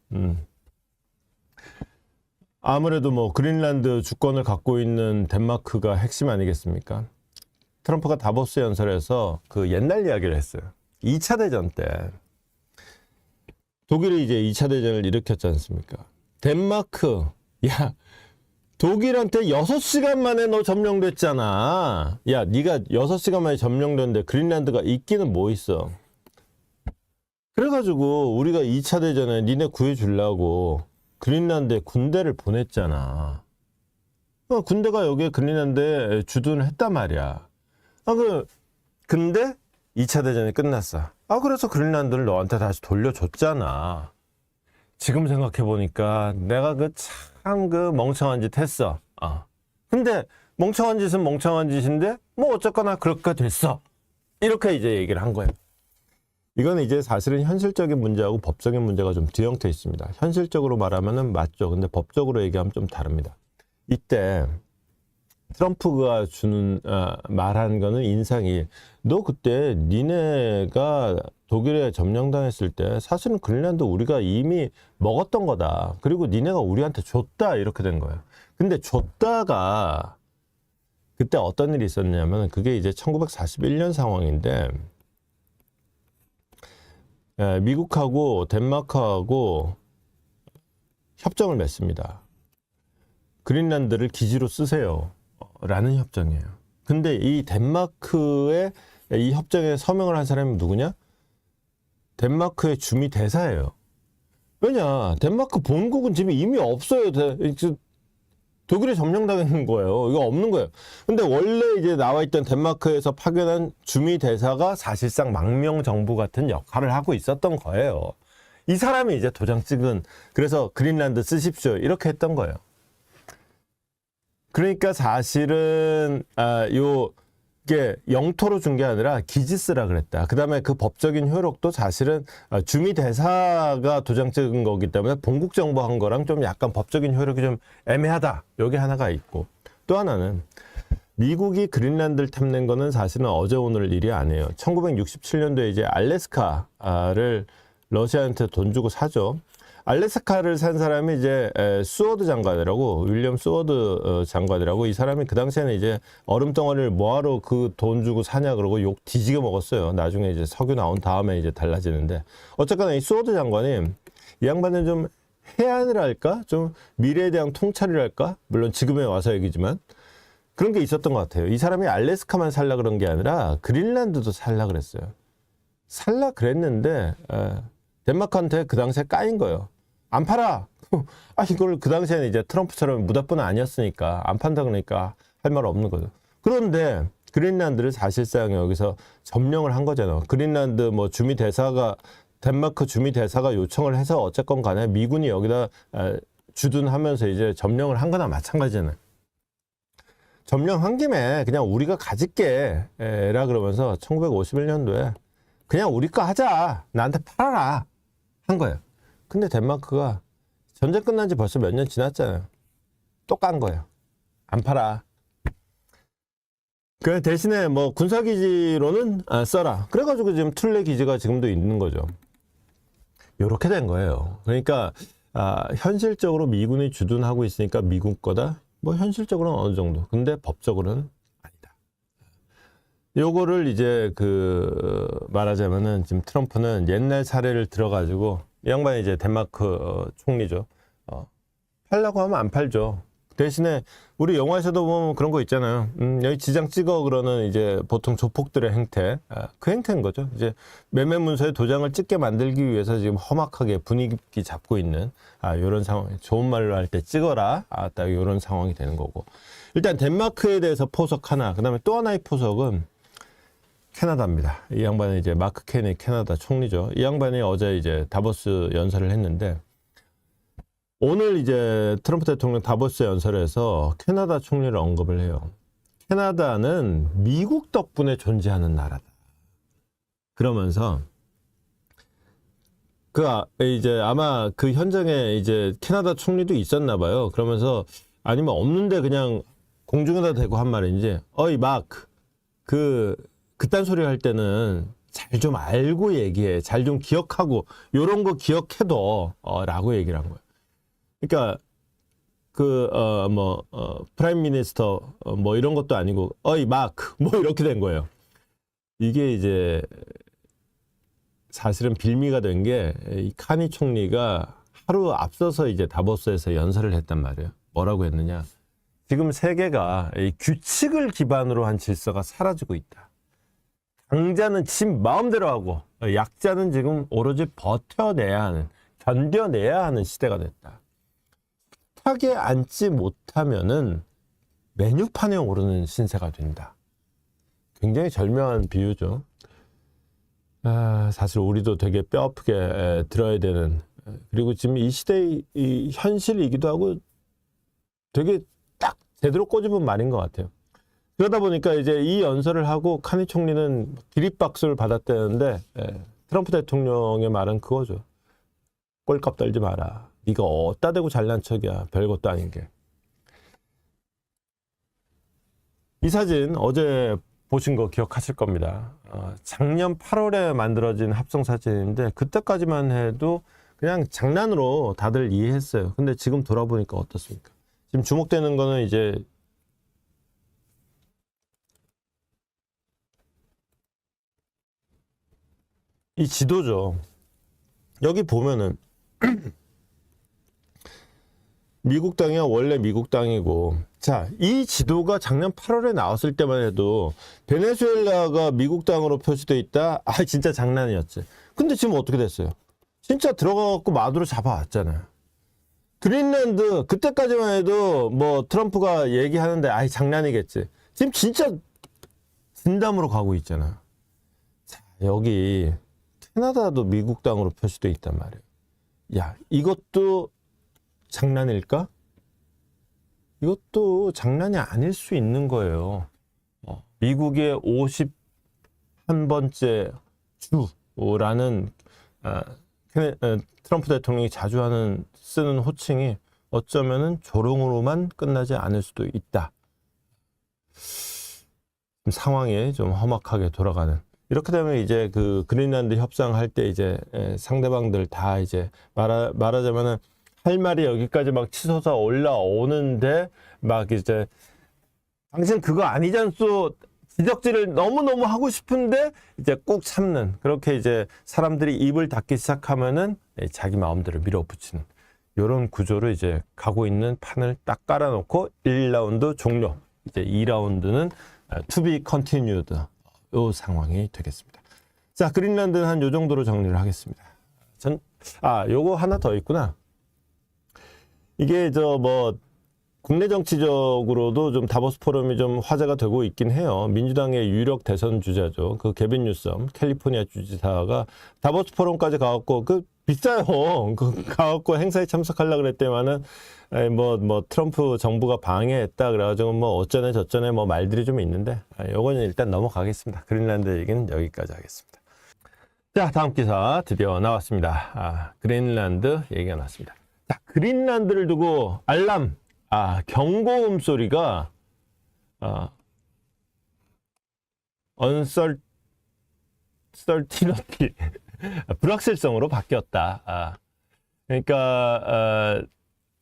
아무래도 뭐 그린란드 주권을 갖고 있는 덴마크가 핵심 아니겠습니까? 트럼프가 다보스 연설에서 그 옛날 이야기를 했어요. 2차 대전 때 독일이 이제 2차 대전을 일으켰지 않습니까? 덴마크, 야, 독일한테 6시간 만에 너 점령됐잖아. 야, 네가 6시간 만에 점령됐는데 그린란드가 있기는 뭐 있어. 그래가지고 우리가 2차 대전에 니네 구해주려고 그린란드에 군대를 보냈잖아. 군대가 여기에 그린란드에 주둔을 했단 말이야. 근데 2차 대전이 끝났어. 그래서 그린란드를 너한테 다시 돌려줬잖아. 지금 생각해 보니까 내가 참 멍청한 짓 했어. 근데 멍청한 짓은 멍청한 짓인데 뭐 어쨌거나 그렇게 됐어. 이렇게 이제 얘기를 한 거예요. 이건 이제 사실은 현실적인 문제하고 법적인 문제가 좀 뒤엉켜 있습니다. 현실적으로 말하면은 맞죠. 근데 법적으로 얘기하면 좀 다릅니다. 이때 트럼프가 주는 말한 거는 인상이, 너 그때 니네가 독일에 점령당했을 때 사실은 그린란드 우리가 이미 먹었던 거다. 그리고 니네가 우리한테 줬다. 이렇게 된 거예요. 근데 줬다가 그때 어떤 일이 있었냐면 그게 이제 1941년 상황인데 미국하고 덴마크하고 협정을 맺습니다. 그린란드를 기지로 쓰세요 라는 협정이에요. 근데 이 덴마크의 이 협정에 서명을 한 사람이 누구냐? 덴마크의 주미 대사예요. 왜냐? 덴마크 본국은 지금 이미 없어요. 독일에 점령당하는 거예요. 이거 없는 거예요. 근데 원래 이제 나와 있던 덴마크에서 파견한 주미 대사가 사실상 망명 정부 같은 역할을 하고 있었던 거예요. 이 사람이 이제 도장 찍은, 그래서 그린란드 쓰십시오 이렇게 했던 거예요. 그러니까 사실은 이게 영토로 준 게 아니라 기지 쓰라 그랬다. 그 다음에 그 법적인 효력도 사실은 주미 대사가 도장 찍은 거기 때문에 본국 정부한 거랑 좀 약간 법적인 효력이 좀 애매하다. 여기 하나가 있고, 또 하나는 미국이 그린란드를 탐낸 거는 사실은 어제 오늘 일이 아니에요. 1967년도에 이제 알래스카를 러시아한테 돈 주고 사죠. 알래스카를 산 사람이 이제 수워드 장관이라고, 윌리엄 수워드 장관이라고, 이 사람이 그 당시에는 이제 얼음덩어리를 뭐하러 그 돈 주고 사냐 그러고 욕 뒤지게 먹었어요. 나중에 이제 석유 나온 다음에 이제 달라지는데, 어쨌거나 이 수워드 장관이 이 양반은 좀 해안이랄까, 좀 미래에 대한 통찰이랄까, 물론 지금에 와서 얘기지만 그런 게 있었던 것 같아요. 이 사람이 알래스카만 살라 그런 게 아니라 그린란드도 살라 그랬어요. 살라 그랬는데 덴마크한테 그 당시에 까인 거예요. 안 팔아. 이걸 그 당시에는 이제 트럼프처럼 무답분 아니었으니까 안 판다 그러니까 할 말 없는 거죠. 그런데 그린란드를 사실상 여기서 점령을 한 거잖아요. 그린란드 뭐 주미 대사가, 덴마크 주미 대사가 요청을 해서 어쨌건 간에 미군이 여기다 주둔하면서 이제 점령을 한 거나 마찬가지잖아요. 점령한 김에 그냥 우리가 가질게 라 그러면서 1951년도에 그냥 우리 거 하자. 나한테 팔아라. 한 거예요. 근데 덴마크가 전쟁 끝난 지 벌써 몇 년 지났잖아요. 또 깐 거예요. 안 팔아. 그 대신에 뭐 군사기지로는 써라. 그래가지고 지금 툴레 기지가 지금도 있는 거죠. 요렇게 된 거예요. 그러니까 현실적으로 미군이 주둔하고 있으니까 미국 거다. 뭐 현실적으로는 어느 정도. 근데 법적으로는 아니다. 요거를 이제 말하자면은 지금 트럼프는 옛날 사례를 들어가지고, 이 양반이 이제 덴마크 총리죠. 팔려고 하면 안 팔죠. 대신에 우리 영화에서도 보면 그런 거 있잖아요. 여기 지장 찍어 그러는 이제 보통 조폭들의 행태, 그 행태인 거죠. 이제 매매 문서에 도장을 찍게 만들기 위해서 지금 험악하게 분위기 잡고 있는 이런 상황. 좋은 말로 할 때 찍어라. 딱 이런 상황이 되는 거고. 일단 덴마크에 대해서 포석 하나. 그다음에 또 하나의 포석은 캐나다입니다. 이 양반은 이제 마크 케니 캐나다 총리죠. 이 양반이 어제 이제 다보스 연설을 했는데, 오늘 이제 트럼프 대통령 다보스 연설에서 캐나다 총리를 언급을 해요. 캐나다는 미국 덕분에 존재하는 나라다. 그러면서 이제 아마 그 현장에 이제 캐나다 총리도 있었나 봐요. 그러면서 아니면 없는데 그냥 공중에다 대고 한 말인지, 어이 마크, 그딴 소리 할 때는 잘 좀 알고 얘기해. 잘 좀 기억하고, 요런 거 기억해둬. 라고 얘기를 한 거예요. 그러니까, 프라임 미니스터, 뭐 이런 것도 아니고, 어이, 마크, 뭐 이렇게 된 거예요. 이게 이제, 사실은 빌미가 된 게, 이 카니 총리가 하루 앞서서 이제 다보스에서 연설을 했단 말이에요. 뭐라고 했느냐. 지금 세계가 이 규칙을 기반으로 한 질서가 사라지고 있다. 강자는 지 마음대로 하고 약자는 지금 오로지 버텨내야 하는, 견뎌내야 하는 시대가 됐다. 탁에 앉지 못하면은 메뉴판에 오르는 신세가 된다. 굉장히 절묘한 비유죠. 사실 우리도 되게 뼈아프게 들어야 되는 그리고 지금 이 시대의 이 현실이기도 하고 되게 딱 제대로 꼬집은 말인 것 같아요. 그러다 보니까 이제 이 연설을 하고 카니 총리는 기립박수를 받았다는데 트럼프 대통령의 말은 그거죠. 꼴값 떨지 마라. 네가 어디다 대고 잘난 척이야. 별것도 아닌 게. 이 사진 어제 보신 거 기억하실 겁니다. 작년 8월에 만들어진 합성 사진인데 그때까지만 해도 그냥 장난으로 다들 이해했어요. 근데 지금 돌아보니까 어떻습니까? 지금 주목되는 거는 이제 이 지도죠. 여기 보면은 미국 땅이야 원래 미국 땅이고, 자, 이 지도가 작년 8월에 나왔을 때만 해도 베네수엘라가 미국 땅으로 표시돼 있다. 아, 진짜 장난이었지. 근데 지금 어떻게 됐어요? 진짜 들어가갖고 마두로 잡아왔잖아요. 그린란드 그때까지만 해도 뭐 트럼프가 얘기하는데 아이 장난이겠지. 지금 진짜 진담으로 가고 있잖아. 자, 여기 캐나다도 미국 땅으로 표시돼 있단 말이에요. 야, 이것도 장난일까? 이것도 장난이 아닐 수 있는 거예요. 미국의 51번째 주라는 트럼프 대통령이 자주 쓰는 호칭이 어쩌면은 조롱으로만 끝나지 않을 수도 있다. 상황이 좀 험악하게 돌아가는. 이렇게 되면 이제 그 그린란드 협상할 때 이제 상대방들 다 이제 말하자면은 할 말이 여기까지 막 치솟아 올라오는데 막 이제 당신 그거 아니잖소 지적질을 너무너무 하고 싶은데 이제 꼭 참는, 그렇게 이제 사람들이 입을 닫기 시작하면은 자기 마음대로 밀어붙이는 이런 구조로 이제 가고 있는 판을 딱 깔아놓고 1라운드 종료. 이제 2라운드는 to be continued 요 상황이 되겠습니다. 자, 그린란드는 한 요 정도로 정리를 하겠습니다. 요거 하나 더 있구나. 이게 국내 정치적으로도 좀 다보스 포럼이 좀 화제가 되고 있긴 해요. 민주당의 유력 대선 주자죠. 그 게빈 뉴섬 캘리포니아 주지사가 다보스 포럼까지 가갖고 비싸요. 가갖고 행사에 참석하려고 그랬더니만은 트럼프 정부가 방해했다 그래가지고 어쩌네 저쩌네 말들이 좀 있는데 요거는 일단 넘어가겠습니다. 그린란드 얘기는 여기까지 하겠습니다. 자, 다음 기사 드디어 나왔습니다. 그린란드 얘기가 나왔습니다. 자, 그린란드를 두고 알람, 경고음 소리가 uncertainty 불확실성으로 바뀌었다. 그러니까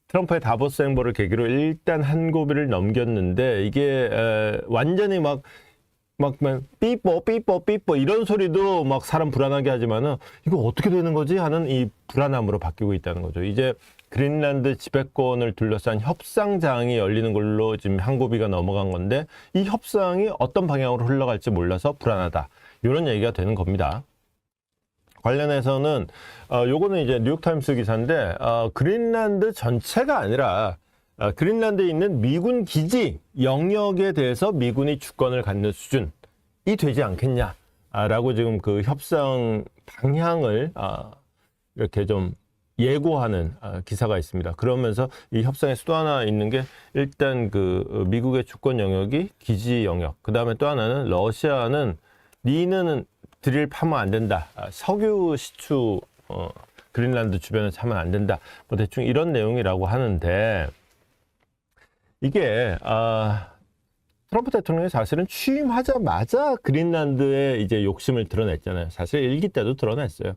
트럼프의 다보스 행보를 계기로 일단 한 고비를 넘겼는데 이게 완전히 막 삐뽀 이런 소리도 막 사람 불안하게 하지만은 이거 어떻게 되는 거지 하는 이 불안함으로 바뀌고 있다는 거죠. 이제 그린란드 지배권을 둘러싼 협상장이 열리는 걸로 지금 한 고비가 넘어간 건데 이 협상이 어떤 방향으로 흘러갈지 몰라서 불안하다. 이런 얘기가 되는 겁니다. 관련해서는 요거는 이제 뉴욕타임스 기사인데 그린란드 전체가 아니라 그린란드에 있는 미군 기지 영역에 대해서 미군이 주권을 갖는 수준이 되지 않겠냐라고 지금 그 협상 방향을 이렇게 좀 예고하는 기사가 있습니다. 그러면서 이 협상에 또 하나 있는 게 일단 그 미국의 주권 영역이 기지 영역, 그 다음에 또 하나는 러시아는 니는 드릴 파면 안 된다. 석유 시추 그린란드 주변에 차면 안 된다. 대충 이런 내용이라고 하는데 이게 트럼프 대통령이 사실은 취임하자마자 그린란드에 이제 욕심을 드러냈잖아요. 사실 일기 때도 드러냈어요.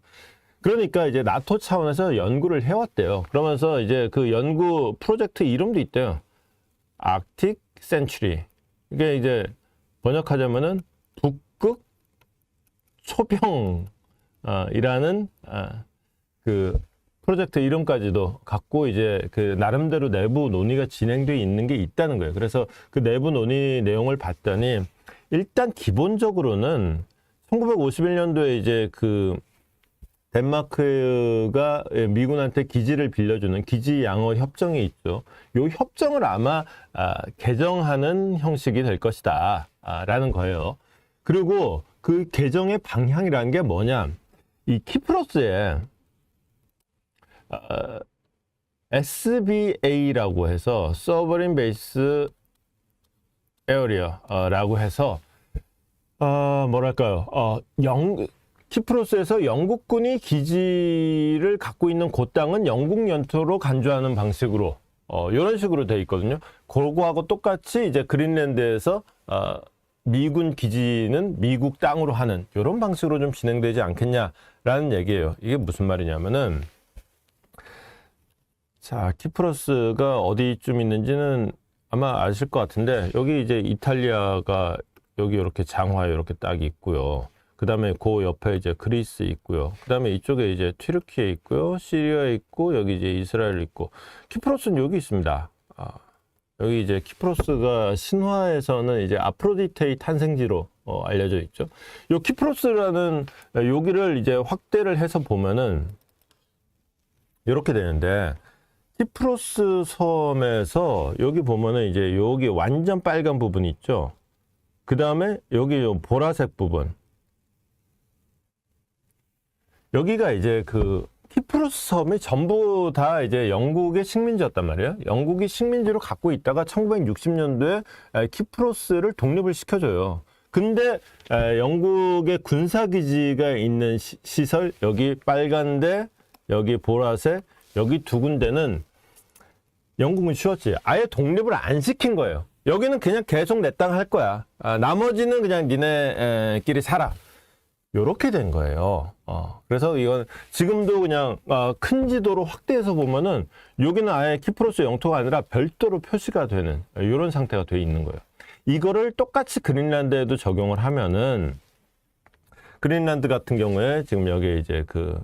그러니까 이제 나토 차원에서 연구를 해왔대요. 그러면서 이제 그 연구 프로젝트 이름도 있대요. 아크틱 센츄리. 이게 이제 번역하자면은 북극 초병이라는 그 프로젝트 이름까지도 갖고 이제 그 나름대로 내부 논의가 진행되어 있는 게 있다는 거예요. 그래서 그 내부 논의 내용을 봤더니 일단 기본적으로는 1951년도에 이제 그 덴마크가 미군한테 기지를 빌려주는 기지 양호 협정이 있죠. 이 협정을 아마 개정하는 형식이 될 것이다 라는 거예요. 그리고 그 개정의 방향이라는 게 뭐냐, 이 키프로스에 SBA라고 해서 Sovereign Base Area라고 해서 뭐랄까요? 키프로스에서 영국군이 기지를 갖고 있는 그 땅은 영국 영토로 간주하는 방식으로 이런 식으로 돼 있거든요. 그거하고 똑같이 이제 그린랜드에서 미군 기지는 미국 땅으로 하는 이런 방식으로 좀 진행되지 않겠냐라는 얘기예요. 이게 무슨 말이냐면은 자, 키프로스가 어디쯤 있는지는 아마 아실 것 같은데 여기 이제 이탈리아가 여기 이렇게 장화 이렇게 딱 있고요. 그 다음에 그 옆에 이제 그리스 있고요. 그 다음에 이쪽에 이제 튀르키예 있고요. 시리아 있고, 여기 이제 이스라엘 있고. 키프로스는 여기 있습니다. 여기 이제 키프로스가 신화에서는 이제 아프로디테의 탄생지로 알려져 있죠. 요 키프로스라는 여기를 이제 확대를 해서 보면은 이렇게 되는데, 키프로스 섬에서 여기 보면은 이제 여기 완전 빨간 부분이 있죠. 그 다음에 여기 요 보라색 부분. 여기가 이제 그 키프로스 섬이 전부 다 이제 영국의 식민지였단 말이에요. 영국이 식민지로 갖고 있다가 1960년도에 키프로스를 독립을 시켜줘요. 근데 영국의 군사기지가 있는 시설, 여기 빨간데, 여기 보라색, 여기 두 군데는 영국은 쉬웠지. 아예 독립을 안 시킨 거예요. 여기는 그냥 계속 내 땅 할 거야. 나머지는 그냥 니네끼리 살아. 요렇게 된 거예요. 그래서 이건 지금도 그냥 큰 지도로 확대해서 보면은 여기는 아예 키프로스 영토가 아니라 별도로 표시가 되는 이런 상태가 돼 있는 거예요. 이거를 똑같이 그린란드에도 적용을 하면은 그린란드 같은 경우에 지금 여기 이제 그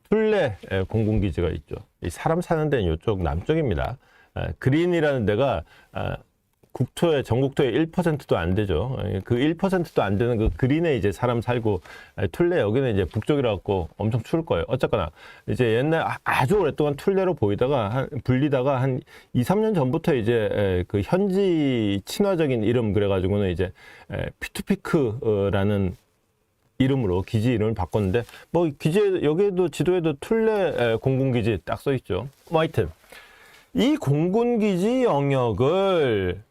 툴레 공군기지가 있죠. 이 사람 사는 데는 이쪽 남쪽입니다. 그린이라는 데가 국토의 전국토의 1%도 안 되죠. 그 1%도 안 되는 그 그린에 이제 사람 살고 툴레 여기는 이제 북쪽이라 갖고 엄청 추울 거예요. 어쨌거나 이제 옛날 아주 오랫동안 툴레로 보이다가 불리다가 한 2, 3년 전부터 이제 그 현지 친화적인 이름 그래가지고는 이제 피투피크라는 이름으로 기지 이름을 바꿨는데 뭐 기지에 여기에도 지도에도 툴레 공군기지 딱 써 있죠. 뭐 하여튼 이 공군기지 영역을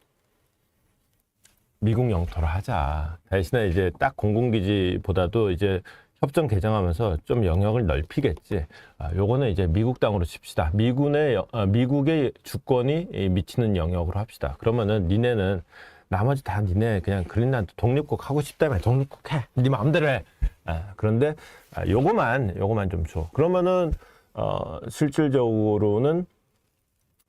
미국 영토로 하자. 대신에 이제 딱 공군기지보다도 이제 협정 개정하면서 좀 영역을 넓히겠지. 요거는 이제 미국 땅으로 칩시다. 미국의 주권이 미치는 영역으로 합시다. 그러면은 니네는 나머지 다 니네 그냥 그린란드 독립국 하고 싶다면 독립국 해. 니 마음대로 해. 그런데 요거만 좀 줘. 그러면은 실질적으로는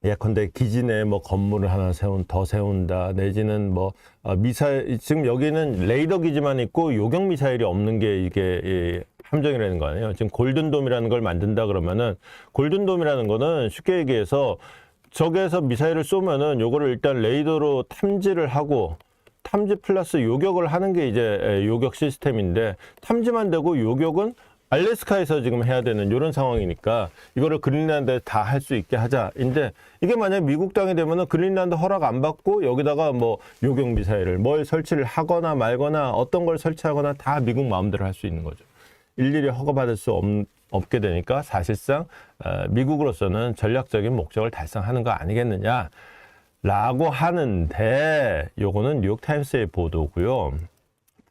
예컨대 기지 내에 뭐 건물을 하나 더 세운다 내지는 뭐 미사일 지금 여기는 레이더 기지만 있고 요격 미사일이 없는 게 이게 함정이라는 거 아니에요. 지금 골든돔이라는 걸 만든다 그러면은 골든돔이라는 거는 쉽게 얘기해서 적에서 미사일을 쏘면은 요거를 일단 레이더로 탐지를 하고 탐지 플러스 요격을 하는 게 이제 요격 시스템인데 탐지만 되고 요격은 알래스카에서 지금 해야 되는 이런 상황이니까 이거를 그린란드에 다 할 수 있게 하자인데 이게 만약 미국 땅이 되면은 그린란드 허락 안 받고 여기다가 뭐 요격 미사일을 뭘 설치를 하거나 말거나 어떤 걸 설치하거나 다 미국 마음대로 할 수 있는 거죠. 일일이 허가받을 수 없게 되니까 사실상 미국으로서는 전략적인 목적을 달성하는 거 아니겠느냐 라고 하는데 요거는 뉴욕타임스의 보도고요.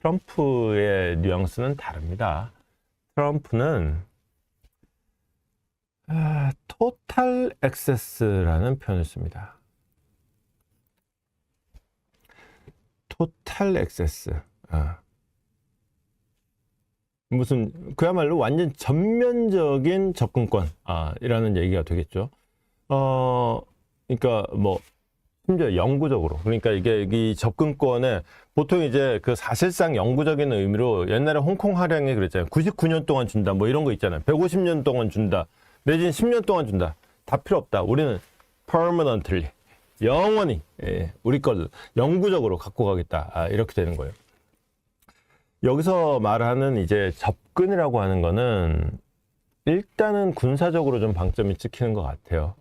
트럼프의 뉘앙스는 다릅니다. 트럼프는 토탈 액세스라는 표현을 씁니다. 토탈 액세스. 무슨 그야말로 완전 전면적인 접근권 이라는 얘기가 되겠죠. 그러니까 뭐 심지어 영구적으로 그러니까 이게 이 접근권에 보통 이제 그 사실상 영구적인 의미로 옛날에 홍콩 할양이 그랬잖아요. 99년 동안 준다 뭐 이런 거 있잖아요. 150년 동안 준다 내지는 10년 동안 준다 다 필요 없다. 우리는 permanently 영원히 우리 걸 영구적으로 갖고 가겠다 이렇게 되는 거예요. 여기서 말하는 이제 접근이라고 하는 거는 일단은 군사적으로 좀 방점이 찍히는 것 같아요.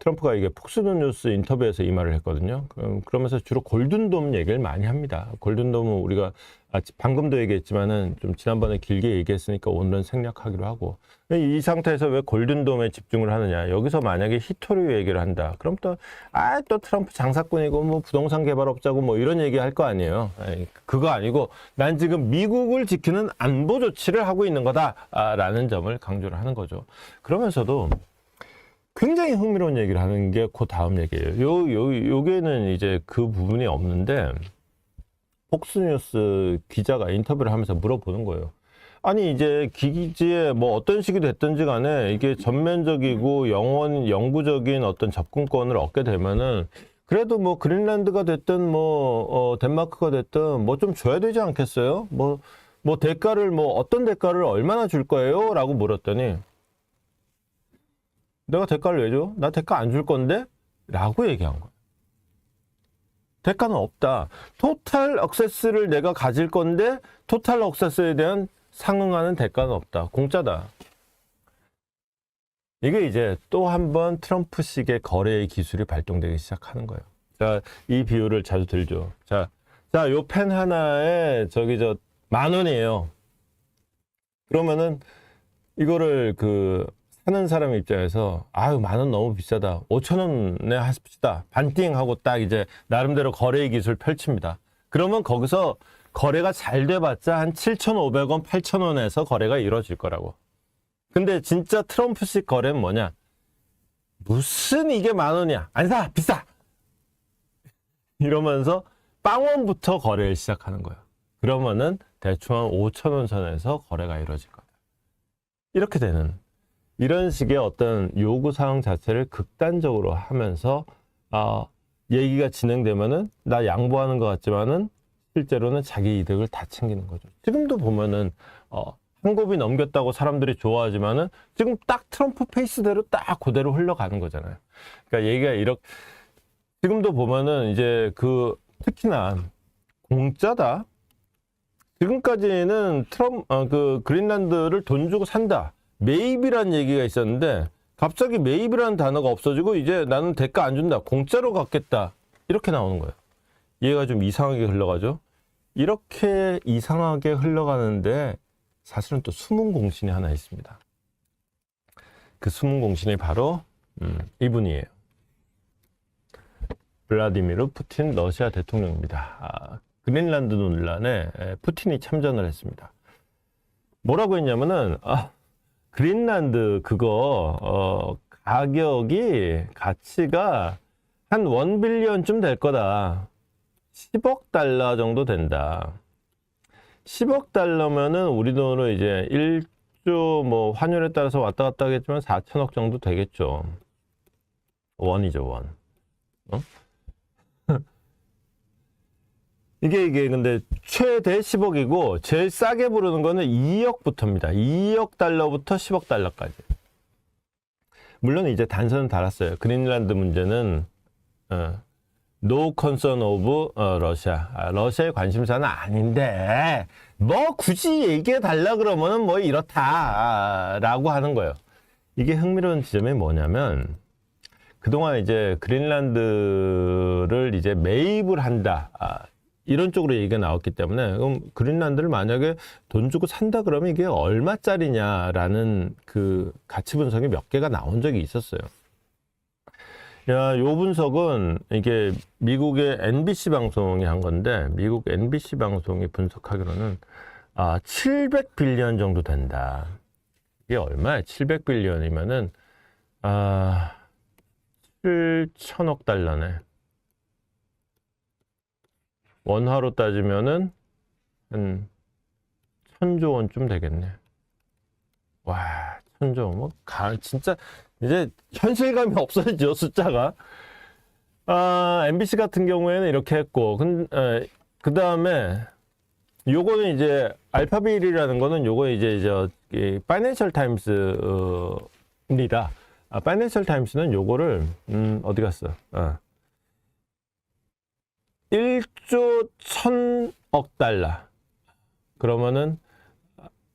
트럼프가 이게 폭스뉴스 인터뷰에서 이 말을 했거든요. 그러면서 주로 골든돔 얘기를 많이 합니다. 골든돔은 우리가 방금도 얘기했지만은 좀 지난번에 길게 얘기했으니까 오늘은 생략하기로 하고, 이 상태에서 왜 골든돔에 집중을 하느냐. 여기서 만약에 히토류 얘기를 한다. 그럼 또 트럼프 장사꾼이고 뭐 부동산 개발업자고 뭐 이런 얘기 할 거 아니에요. 그거 아니고 난 지금 미국을 지키는 안보 조치를 하고 있는 거다라는 점을 강조를 하는 거죠. 그러면서도 굉장히 흥미로운 얘기를 하는 게 그 다음 얘기예요. 요게는 이제 그 부분이 없는데, 폭스뉴스 기자가 인터뷰를 하면서 물어보는 거예요. 아니, 이제 기지에 뭐 어떤 식이 됐든지 간에 이게 전면적이고 영구적인 어떤 접근권을 얻게 되면은 그래도 뭐 그린란드가 됐든 뭐 덴마크가 됐든 뭐 좀 줘야 되지 않겠어요? 뭐 대가를 어떤 대가를 얼마나 줄 거예요? 라고 물었더니, 내가 대가를 왜 줘? 나 대가 안 줄 건데? 라고 얘기한 거야. 대가는 없다. 토탈 액세스를 내가 가질 건데 토탈 액세스에 대한 상응하는 대가는 없다. 공짜다. 이게 이제 또 한 번 트럼프식의 거래의 기술이 발동되기 시작하는 거예요. 자, 이 비유를 자주 들죠. 자, 요 펜 하나에 만 원이에요. 그러면은 이거를 사는 사람 입장에서 만 원 너무 비싸다. 5,000원에 하십시다. 반띵 하고 딱 이제 나름대로 거래의 기술 펼칩니다. 그러면 거기서 거래가 잘 돼봤자 한 7,500원, 8,000원에서 거래가 이루어질 거라고. 근데 진짜 트럼프식 거래는 뭐냐? 무슨 이게 만 원이야? 안 사! 비싸! 이러면서 빵원부터 거래를 시작하는 거예요. 그러면은 대충 한 5,000원 선에서 거래가 이루어질 거다. 이렇게 되는, 이런 식의 어떤 요구사항 자체를 극단적으로 하면서 얘기가 진행되면은 나 양보하는 것 같지만은 실제로는 자기 이득을 다 챙기는 거죠. 지금도 보면은 한 곱이 넘겼다고 사람들이 좋아하지만은 지금 딱 트럼프 페이스대로 딱 그대로 흘러가는 거잖아요. 그러니까 얘기가 이렇게, 지금도 보면은 이제 특히나 공짜다. 지금까지는 그린란드를 돈 주고 산다. 매입이라는 얘기가 있었는데 갑자기 매입이라는 단어가 없어지고 이제 나는 대가 안 준다. 공짜로 갖겠다. 이렇게 나오는 거예요. 얘가 좀 이상하게 흘러가죠. 이렇게 이상하게 흘러가는데 사실은 또 숨은 공신이 하나 있습니다. 그 숨은 공신이 바로 이분이에요. 블라디미르 푸틴 러시아 대통령입니다. 그린란드 논란에 푸틴이 참전을 했습니다. 뭐라고 했냐면은 그린란드 가치가 한 1빌리언쯤 될 거다. 10억 달러 정도 된다. 10억 달러면은 우리 돈으로 이제 1조 뭐 환율에 따라서 왔다 갔다 하겠지만 4천억 정도 되겠죠. 원이죠, 원. 이게 근데 최대 10억이고 제일 싸게 부르는 거는 2억부터입니다. 2억 달러부터 10억 달러까지. 물론 이제 단서는 달았어요. 그린란드 문제는 No concern of Russia. 러시아의 관심사는 아닌데 뭐 굳이 얘기해 달라 그러면은 뭐 이렇다라고 하는 거예요. 이게 흥미로운 지점이 뭐냐면 그동안 이제 그린란드를 이제 매입을 한다. 이런 쪽으로 얘기가 나왔기 때문에 그럼 그린란드를 만약에 돈 주고 산다 그러면 이게 얼마짜리냐라는 그 가치 분석이 몇 개가 나온 적이 있었어요. 요 분석은 이게 미국의 NBC 방송이 한 건데 미국 NBC 방송이 분석하기로는 700빌리언 정도 된다. 이게 얼마야? 700빌리언이면은 7천억 달러네. 원화로 따지면은 한 1,000조 원쯤 되겠네. 와, 1,000조 원. 진짜 이제 현실감이 없어지죠, 숫자가. MBC 같은 경우에는 이렇게 했고, 그 다음에 요거는 이제 알파빌이라는 거는 요거 이제 파이낸셜 타임스입니다. 파이낸셜 타임스는 요거를 어디 갔어? 1조 1,000억 달러. 그러면은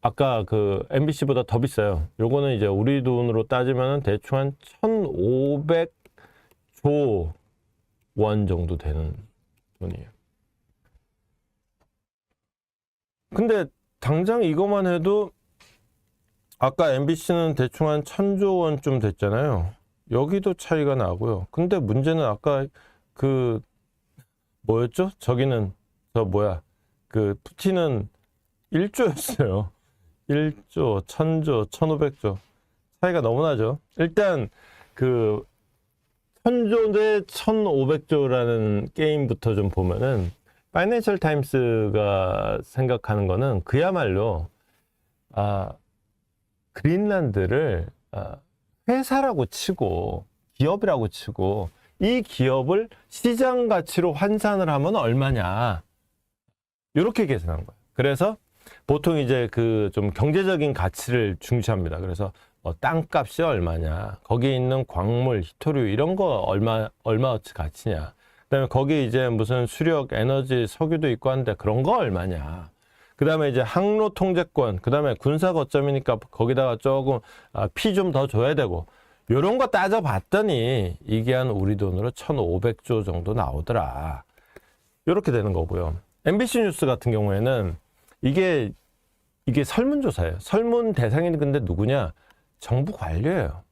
아까 MBC보다 더 비싸요. 요거는 이제 우리 돈으로 따지면은 대충 한 1,500 조 원 정도 되는 돈이에요. 근데 당장 이것만 해도 아까 MBC는 대충 한 1000조 원쯤 됐잖아요. 여기도 차이가 나고요. 근데 문제는 아까 그 뭐였죠? 저기는 그 푸틴은 1조였어요. 1조, 1000조, 1500조. 차이가 너무 나죠. 일단 그 1000조 대 1500조라는 게임부터 좀 보면은 파이낸셜 타임스가 생각하는 거는 그야말로 그린란드를 회사라고 치고 기업이라고 치고 이 기업을 시장 가치로 환산을 하면 얼마냐 이렇게 계산한 거예요. 그래서 보통 이제 그 좀 경제적인 가치를 중시합니다. 그래서 땅값이 얼마냐, 거기에 있는 광물, 희토류 이런 거 얼마어치 가치냐, 그다음에 거기 이제 무슨 수력, 에너지, 석유도 있고 한데 그런 거 얼마냐. 그다음에 이제 항로 통제권, 그다음에 군사 거점이니까 거기다가 조금 피 좀 더 줘야 되고 요런 거 따져봤더니 이게 한 우리 돈으로 1500조 정도 나오더라. 이렇게 되는 거고요. MBC 뉴스 같은 경우에는 이게 설문조사예요. 설문 대상이 근데 누구냐? 정부 관료예요.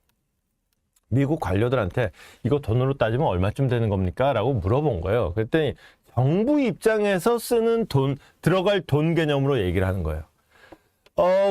미국 관료들한테 이거 돈으로 따지면 얼마쯤 되는 겁니까? 라고 물어본 거예요. 그랬더니 정부 입장에서 쓰는 돈, 들어갈 돈 개념으로 얘기를 하는 거예요.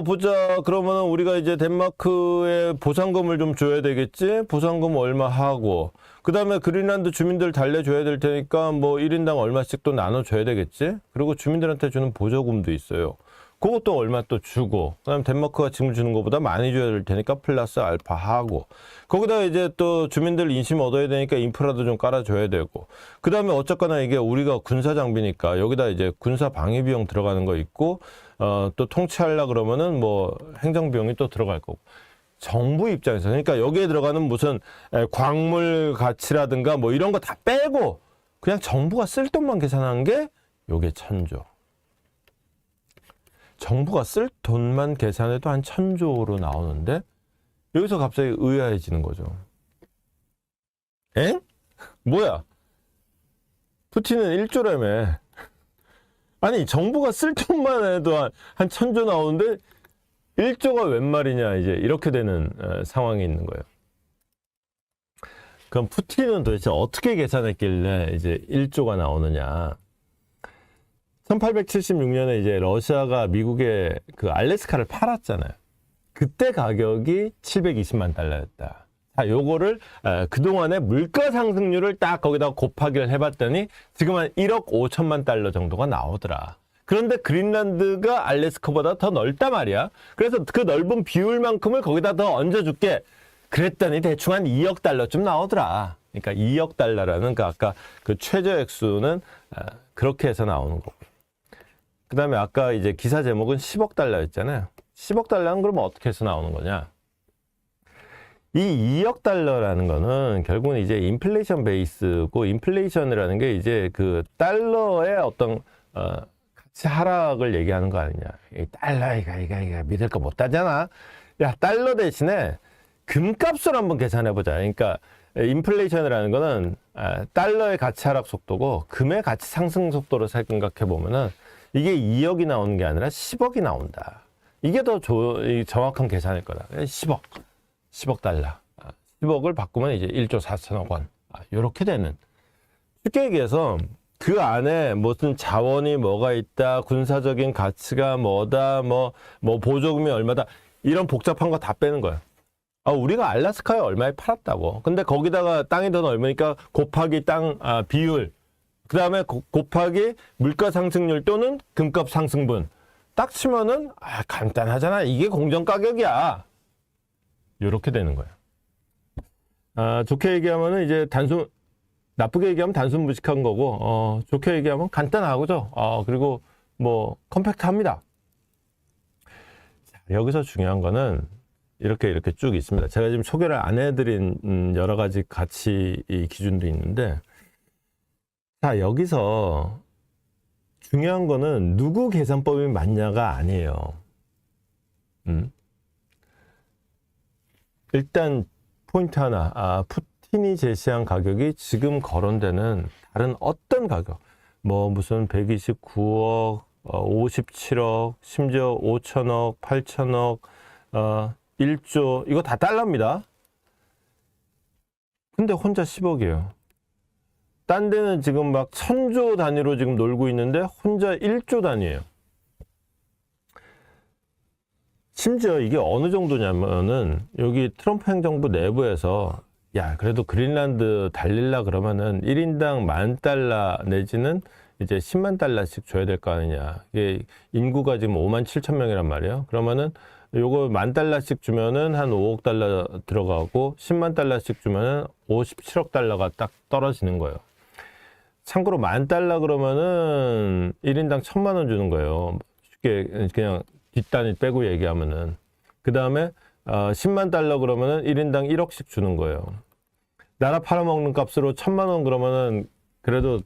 보자. 그러면은 우리가 이제 덴마크에 보상금을 좀 줘야 되겠지? 보상금 얼마 하고. 그 다음에 그린란드 주민들 달래줘야 될 테니까 뭐 1인당 얼마씩 또 나눠줘야 되겠지? 그리고 주민들한테 주는 보조금도 있어요. 그것도 얼마 또 주고, 그 다음에 덴마크가 지금 주는 것보다 많이 줘야 될 테니까 플러스 알파 하고, 거기다 이제 또 주민들 인심 얻어야 되니까 인프라도 좀 깔아줘야 되고, 그 다음에 어쨌거나 이게 우리가 군사 장비니까 여기다 이제 군사 방위 비용 들어가는 거 있고, 또 통치하려 그러면은 뭐 행정 비용이 또 들어갈 거고. 정부 입장에서, 그러니까 여기에 들어가는 무슨 광물 가치라든가 뭐 이런 거 다 빼고 그냥 정부가 쓸 돈만 계산한 게 요게 1000조. 정부가 쓸 돈만 계산해도 한 1000조로 나오는데 여기서 갑자기 의아해지는 거죠. 엥? 뭐야? 푸틴은 1조라며. 아니 정부가 쓸 돈만 해도 한 1000조 나오는데 1조가 웬 말이냐, 이제 이렇게 되는 상황이 있는 거예요. 그럼 푸틴은 도대체 어떻게 계산했길래 이제 1조가 나오느냐? 1876년에 이제 러시아가 미국에 그 알래스카를 팔았잖아요. 그때 가격이 720만 달러였다. 자, 요거를 그동안의 물가 상승률을 딱 거기다 곱하기를 해봤더니 지금 한 1억 5천만 달러 정도가 나오더라. 그런데 그린란드가 알래스카보다 더 넓단 말이야. 그래서 그 넓은 비율만큼을 거기다 더 얹어줄게. 그랬더니 대충 한 2억 달러쯤 나오더라. 그러니까 2억 달러라는 그 아까 그 최저 액수는 그렇게 해서 나오는 거고. 그 다음에 아까 이제 기사 제목은 10억 달러였잖아요. 10억 달러는 그러면 어떻게 해서 나오는 거냐? 이 2억 달러라는 거는 결국은 이제 인플레이션 베이스고, 인플레이션이라는 게 이제 그 달러의 어떤 가치 하락을 얘기하는 거 아니냐. 이 달러 이거 믿을 거 못 따잖아. 야, 달러 대신에 금값을 한번 계산해 보자. 그러니까 인플레이션이라는 거는 달러의 가치 하락 속도고 금의 가치 상승 속도로 생각해 보면은 이게 2억이 나오는 게 아니라 10억이 나온다. 이게 더 정확한 계산일 거다. 10억 달러. 10억을 바꾸면 이제 1조 4천억 원. 이렇게 되는. 쉽게 얘기해서 그 안에 무슨 자원이 뭐가 있다, 군사적인 가치가 뭐다, 뭐 보조금이 얼마다, 이런 복잡한 거 다 빼는 거야. 우리가 알래스카에 얼마에 팔았다고. 근데 거기다가 땅이 더 넓으니까 곱하기 땅 비율, 그 다음에 곱하기 물가 상승률 또는 금값 상승분. 딱 치면은 간단하잖아. 이게 공정 가격이야. 이렇게 되는 거야. 좋게 얘기하면은 이제 나쁘게 얘기하면 단순 무식한 거고, 좋게 얘기하면 간단하고죠. 그리고 뭐 컴팩트합니다. 자, 여기서 중요한 거는 이렇게 쭉 있습니다. 제가 지금 소개를 안 해드린 여러 가지 가치 기준도 있는데, 자, 여기서 중요한 거는 누구 계산법이 맞냐가 아니에요. 일단 포인트 하나. 푸틴이 제시한 가격이 지금 거론되는 다른 어떤 가격, 뭐 무슨 129억, 57억, 심지어 5천억, 8천억, 1조, 이거 다 달러입니다. 근데 혼자 10억이에요. 딴 데는 지금 막 1000조 단위로 지금 놀고 있는데 혼자 1조 단위예요. 심지어 이게 어느 정도냐면은 여기 트럼프 행정부 내부에서 야, 그래도 그린란드 달릴라 그러면은 1인당 $10,000 내지는 이제 10만 달러씩 줘야 될 거 아니냐. 이게 인구가 지금 5만 7천 명이란 말이에요. 그러면은 요거 $10,000씩 주면은 한 5억 달러 들어가고 10만 달러씩 주면은 57억 달러가 딱 떨어지는 거예요. 참고로 $10,000 그러면은 1인당 1,000만 원 주는 거예요. 쉽게 그냥 뒷단위 빼고 얘기하면은. 그 다음에 10만 달러 그러면은 1인당 1억씩 주는 거예요. 나라 팔아먹는 값으로 1,000만 원 그러면은 그래도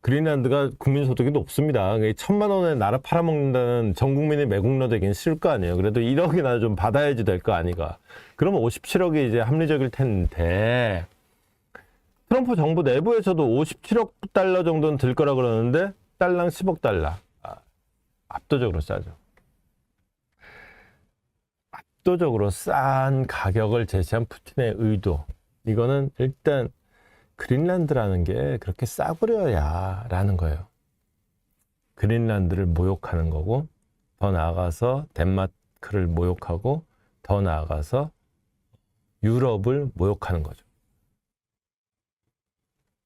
그린란드가 국민소득이 높습니다. 1,000만 원에 나라 팔아먹는다는 전 국민이 매국노 되긴 싫을 거 아니에요. 그래도 1억이나 좀 받아야지 될 거 아니가. 그러면 57억이 이제 합리적일 텐데, 트럼프 정부 내부에서도 57억 달러 정도는 들 거라 그러는데, 달랑 10억 달러. 압도적으로 싸죠. 압도적으로 싼 가격을 제시한 푸틴의 의도. 이거는 일단 그린란드라는 게 그렇게 싸구려야 라는 거예요. 그린란드를 모욕하는 거고, 더 나아가서 덴마크를 모욕하고, 더 나아가서 유럽을 모욕하는 거죠.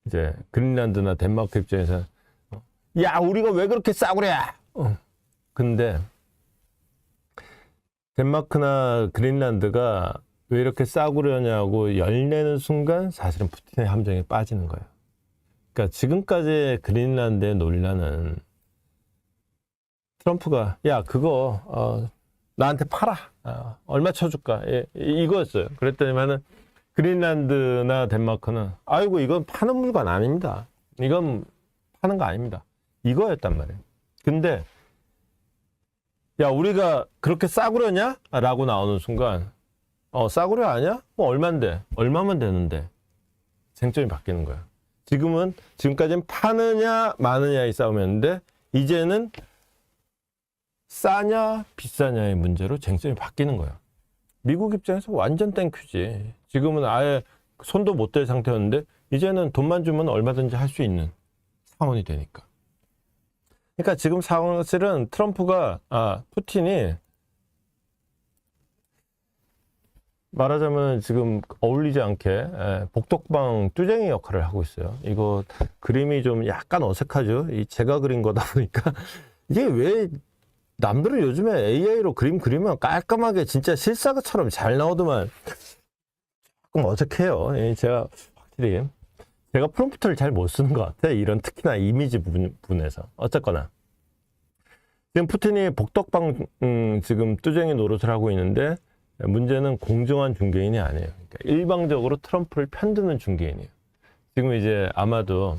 이제 그린란드나 덴마크 입장에서 야, 우리가 왜 그렇게 싸구려야? 근데 덴마크나 그린란드가 왜 이렇게 싸구려냐고 열내는 순간 사실은 푸틴의 함정에 빠지는 거예요. 그러니까 지금까지의 그린란드의 논란은 트럼프가 야, 그거 나한테 팔아. 얼마 쳐줄까? 이거였어요. 그랬더니만은 그린란드나 덴마크는 아이고, 이건 파는 물건 아닙니다. 이건 파는 거 아닙니다. 이거였단 말이에요. 근데 야, 우리가 그렇게 싸구려냐? 라고 나오는 순간 싸구려 아니야? 얼만데? 얼마면 되는데? 쟁점이 바뀌는 거야. 지금까지는 파느냐 마느냐의 싸움이었는데 이제는 싸냐 비싸냐의 문제로 쟁점이 바뀌는 거야. 미국 입장에서 완전 땡큐지. 지금은 아예 손도 못 댈 상태였는데 이제는 돈만 주면 얼마든지 할 수 있는 상황이 되니까. 그러니까 지금 사실은 트럼프가 푸틴이 말하자면 지금 어울리지 않게 복덕방 뚜쟁이 역할을 하고 있어요. 이거 그림이 좀 약간 어색하죠. 제가 그린 거다 보니까 이게 왜 남들은 요즘에 AI로 그림 그리면 깔끔하게 진짜 실사처럼 잘 나오더만 조금 어색해요. 제가 확실히 제가 프롬프트를 잘 못 쓰는 것 같아. 이런 특히나 이미지 부분에서. 어쨌거나 지금 푸틴이 복덕방 지금 뚜쟁이 노릇을 하고 있는데 문제는 공정한 중개인이 아니에요. 그러니까 일방적으로 트럼프를 편드는 중개인이에요. 지금 이제 아마도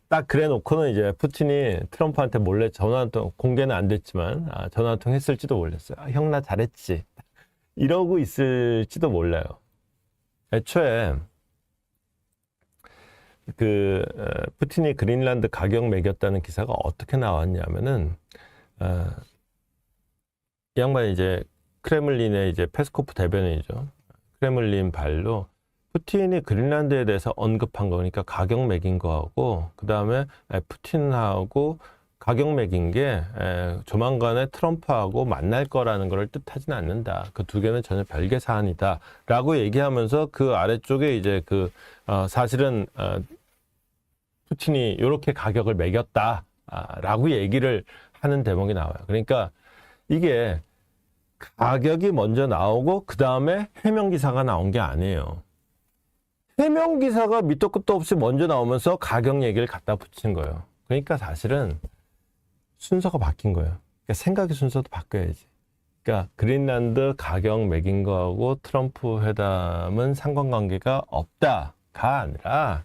딱 그래 놓고는 이제 푸틴이 트럼프한테 몰래 전화 한 통, 공개는 안 됐지만 전화 한 통 했을지도 몰랐어요. 형, 나 잘했지. 이러고 있을지도 몰라요. 애초에 푸틴이 그린란드 가격 매겼다는 기사가 어떻게 나왔냐면은 이 양반이 이제 크레물린의 이제 페스코프 대변인이죠. 크레물린 발로 푸틴이 그린란드에 대해서 언급한 거니까 가격 매긴 거하고, 그 다음에 푸틴하고 가격 매긴 게 조만간에 트럼프하고 만날 거라는 걸 뜻하지는 않는다. 그 두 개는 전혀 별개 사안이다. 라고 얘기하면서 그 아래쪽에 이제 사실은 푸틴이 이렇게 가격을 매겼다. 라고 얘기를 하는 대목이 나와요. 그러니까 이게 가격이 먼저 나오고 그 다음에 해명 기사가 나온 게 아니에요. 해명 기사가 밑도 끝도 없이 먼저 나오면서 가격 얘기를 갖다 붙인 거예요. 그러니까 사실은 순서가 바뀐 거예요. 그러니까 생각의 순서도 바꿔야지. 그러니까 그린란드 가격 매긴 거하고 트럼프 회담은 상관관계가 없다가 아니라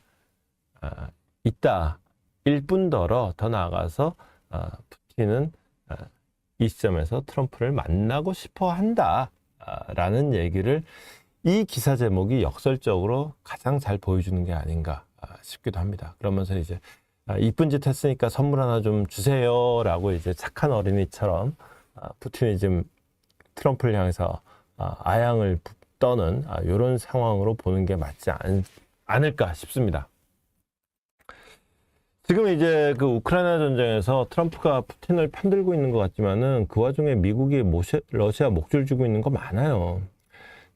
있다. 일뿐더러 더 나아가서 푸틴은 이 시점에서 트럼프를 만나고 싶어 한다. 라는 얘기를 이 기사 제목이 역설적으로 가장 잘 보여주는 게 아닌가 싶기도 합니다. 그러면서 이제 이쁜 짓 했으니까 선물 하나 좀 주세요라고 이제 착한 어린이처럼 푸틴이 지금 트럼프를 향해서 아양을 떠는 이런 상황으로 보는 게 맞지 않을까 싶습니다. 지금 이제 그 우크라이나 전쟁에서 트럼프가 푸틴을 편들고 있는 것 같지만은 그 와중에 미국이 러시아 목줄 주고 있는 거 많아요.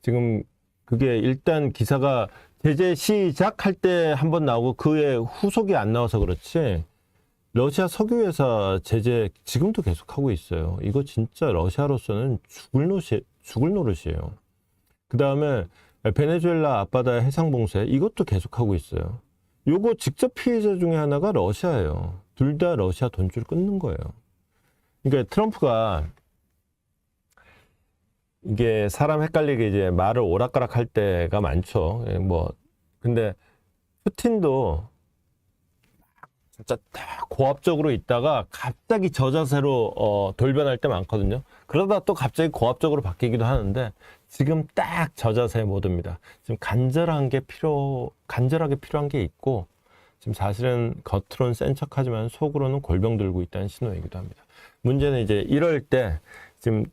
지금 그게 일단 기사가 제재 시작할 때 한번 나오고 그의 후속이 안 나와서 그렇지 러시아 석유회사 제재 지금도 계속하고 있어요. 이거 진짜 러시아로서는 죽을 노릇이에요. 그 다음에 베네수엘라 앞바다 해상봉쇄 이것도 계속하고 있어요. 요거 직접 피해자 중에 하나가 러시아예요. 둘 다 러시아 돈줄 끊는 거예요. 그러니까 트럼프가 이게 사람 헷갈리게 이제 말을 오락가락 할 때가 많죠. 근데 푸틴도 진짜 다 고압적으로 있다가 갑자기 저자세로 돌변할 때 많거든요. 그러다 또 갑자기 고압적으로 바뀌기도 하는데 지금 딱 저자세 모드입니다. 지금 간절하게 필요한 게 있고 지금 사실은 겉으로는 센 척하지만 속으로는 골병 들고 있다는 신호이기도 합니다. 문제는 이제 이럴 때 지금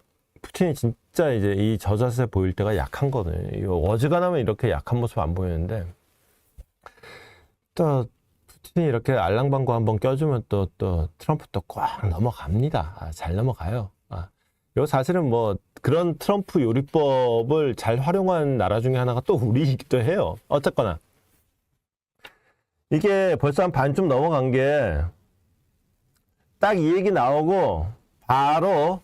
푸틴이 진짜 이제 이 저자세 보일 때가 약한 거거든요. 이거 어지간하면 이렇게 약한 모습 안 보이는데 또 푸틴이 이렇게 알랑방구 한번 껴주면 또 트럼프 또 꽉 넘어갑니다. 잘 넘어가요. 이거 사실은 그런 트럼프 요리법을 잘 활용한 나라 중에 하나가 또 우리이기도 해요. 어쨌거나 이게 벌써 한 반쯤 넘어간 게 딱 이 얘기 나오고 바로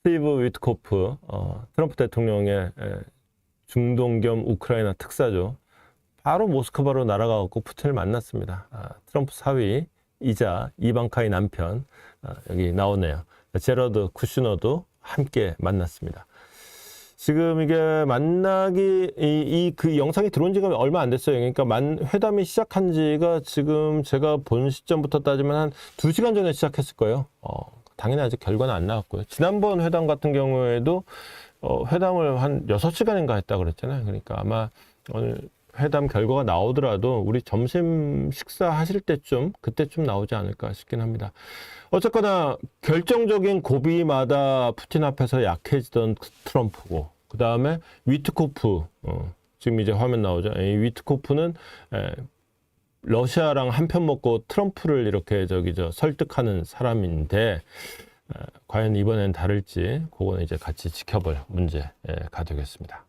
스티브 위트코프 트럼프 대통령의 중동 겸 우크라이나 특사죠. 바로 모스크바로 날아가고 푸틴을 만났습니다. 트럼프 사위이자 이방카의 남편 여기 나오네요. 제러드 쿠슈너도 함께 만났습니다. 지금 이게 그 영상이 들어온 지가 얼마 안 됐어요. 그러니까 회담이 시작한 지가 지금 제가 본 시점부터 따지면 한 2시간 전에 시작했을 거예요. 당연히 아직 결과는 안 나왔고요. 지난번 회담 같은 경우에도 회담을 한 6시간인가 했다 그랬잖아요. 그러니까 아마 오늘 회담 결과가 나오더라도 우리 점심 식사하실 때쯤 그때쯤 나오지 않을까 싶긴 합니다. 어쨌거나 결정적인 고비마다 푸틴 앞에서 약해지던 트럼프고 그 다음에 위트코프 지금 이제 화면 나오죠. 이 위트코프는 러시아랑 한편 먹고 트럼프를 이렇게 설득하는 사람인데 과연 이번엔 다를지 그거는 이제 같이 지켜볼 문제가 되겠습니다.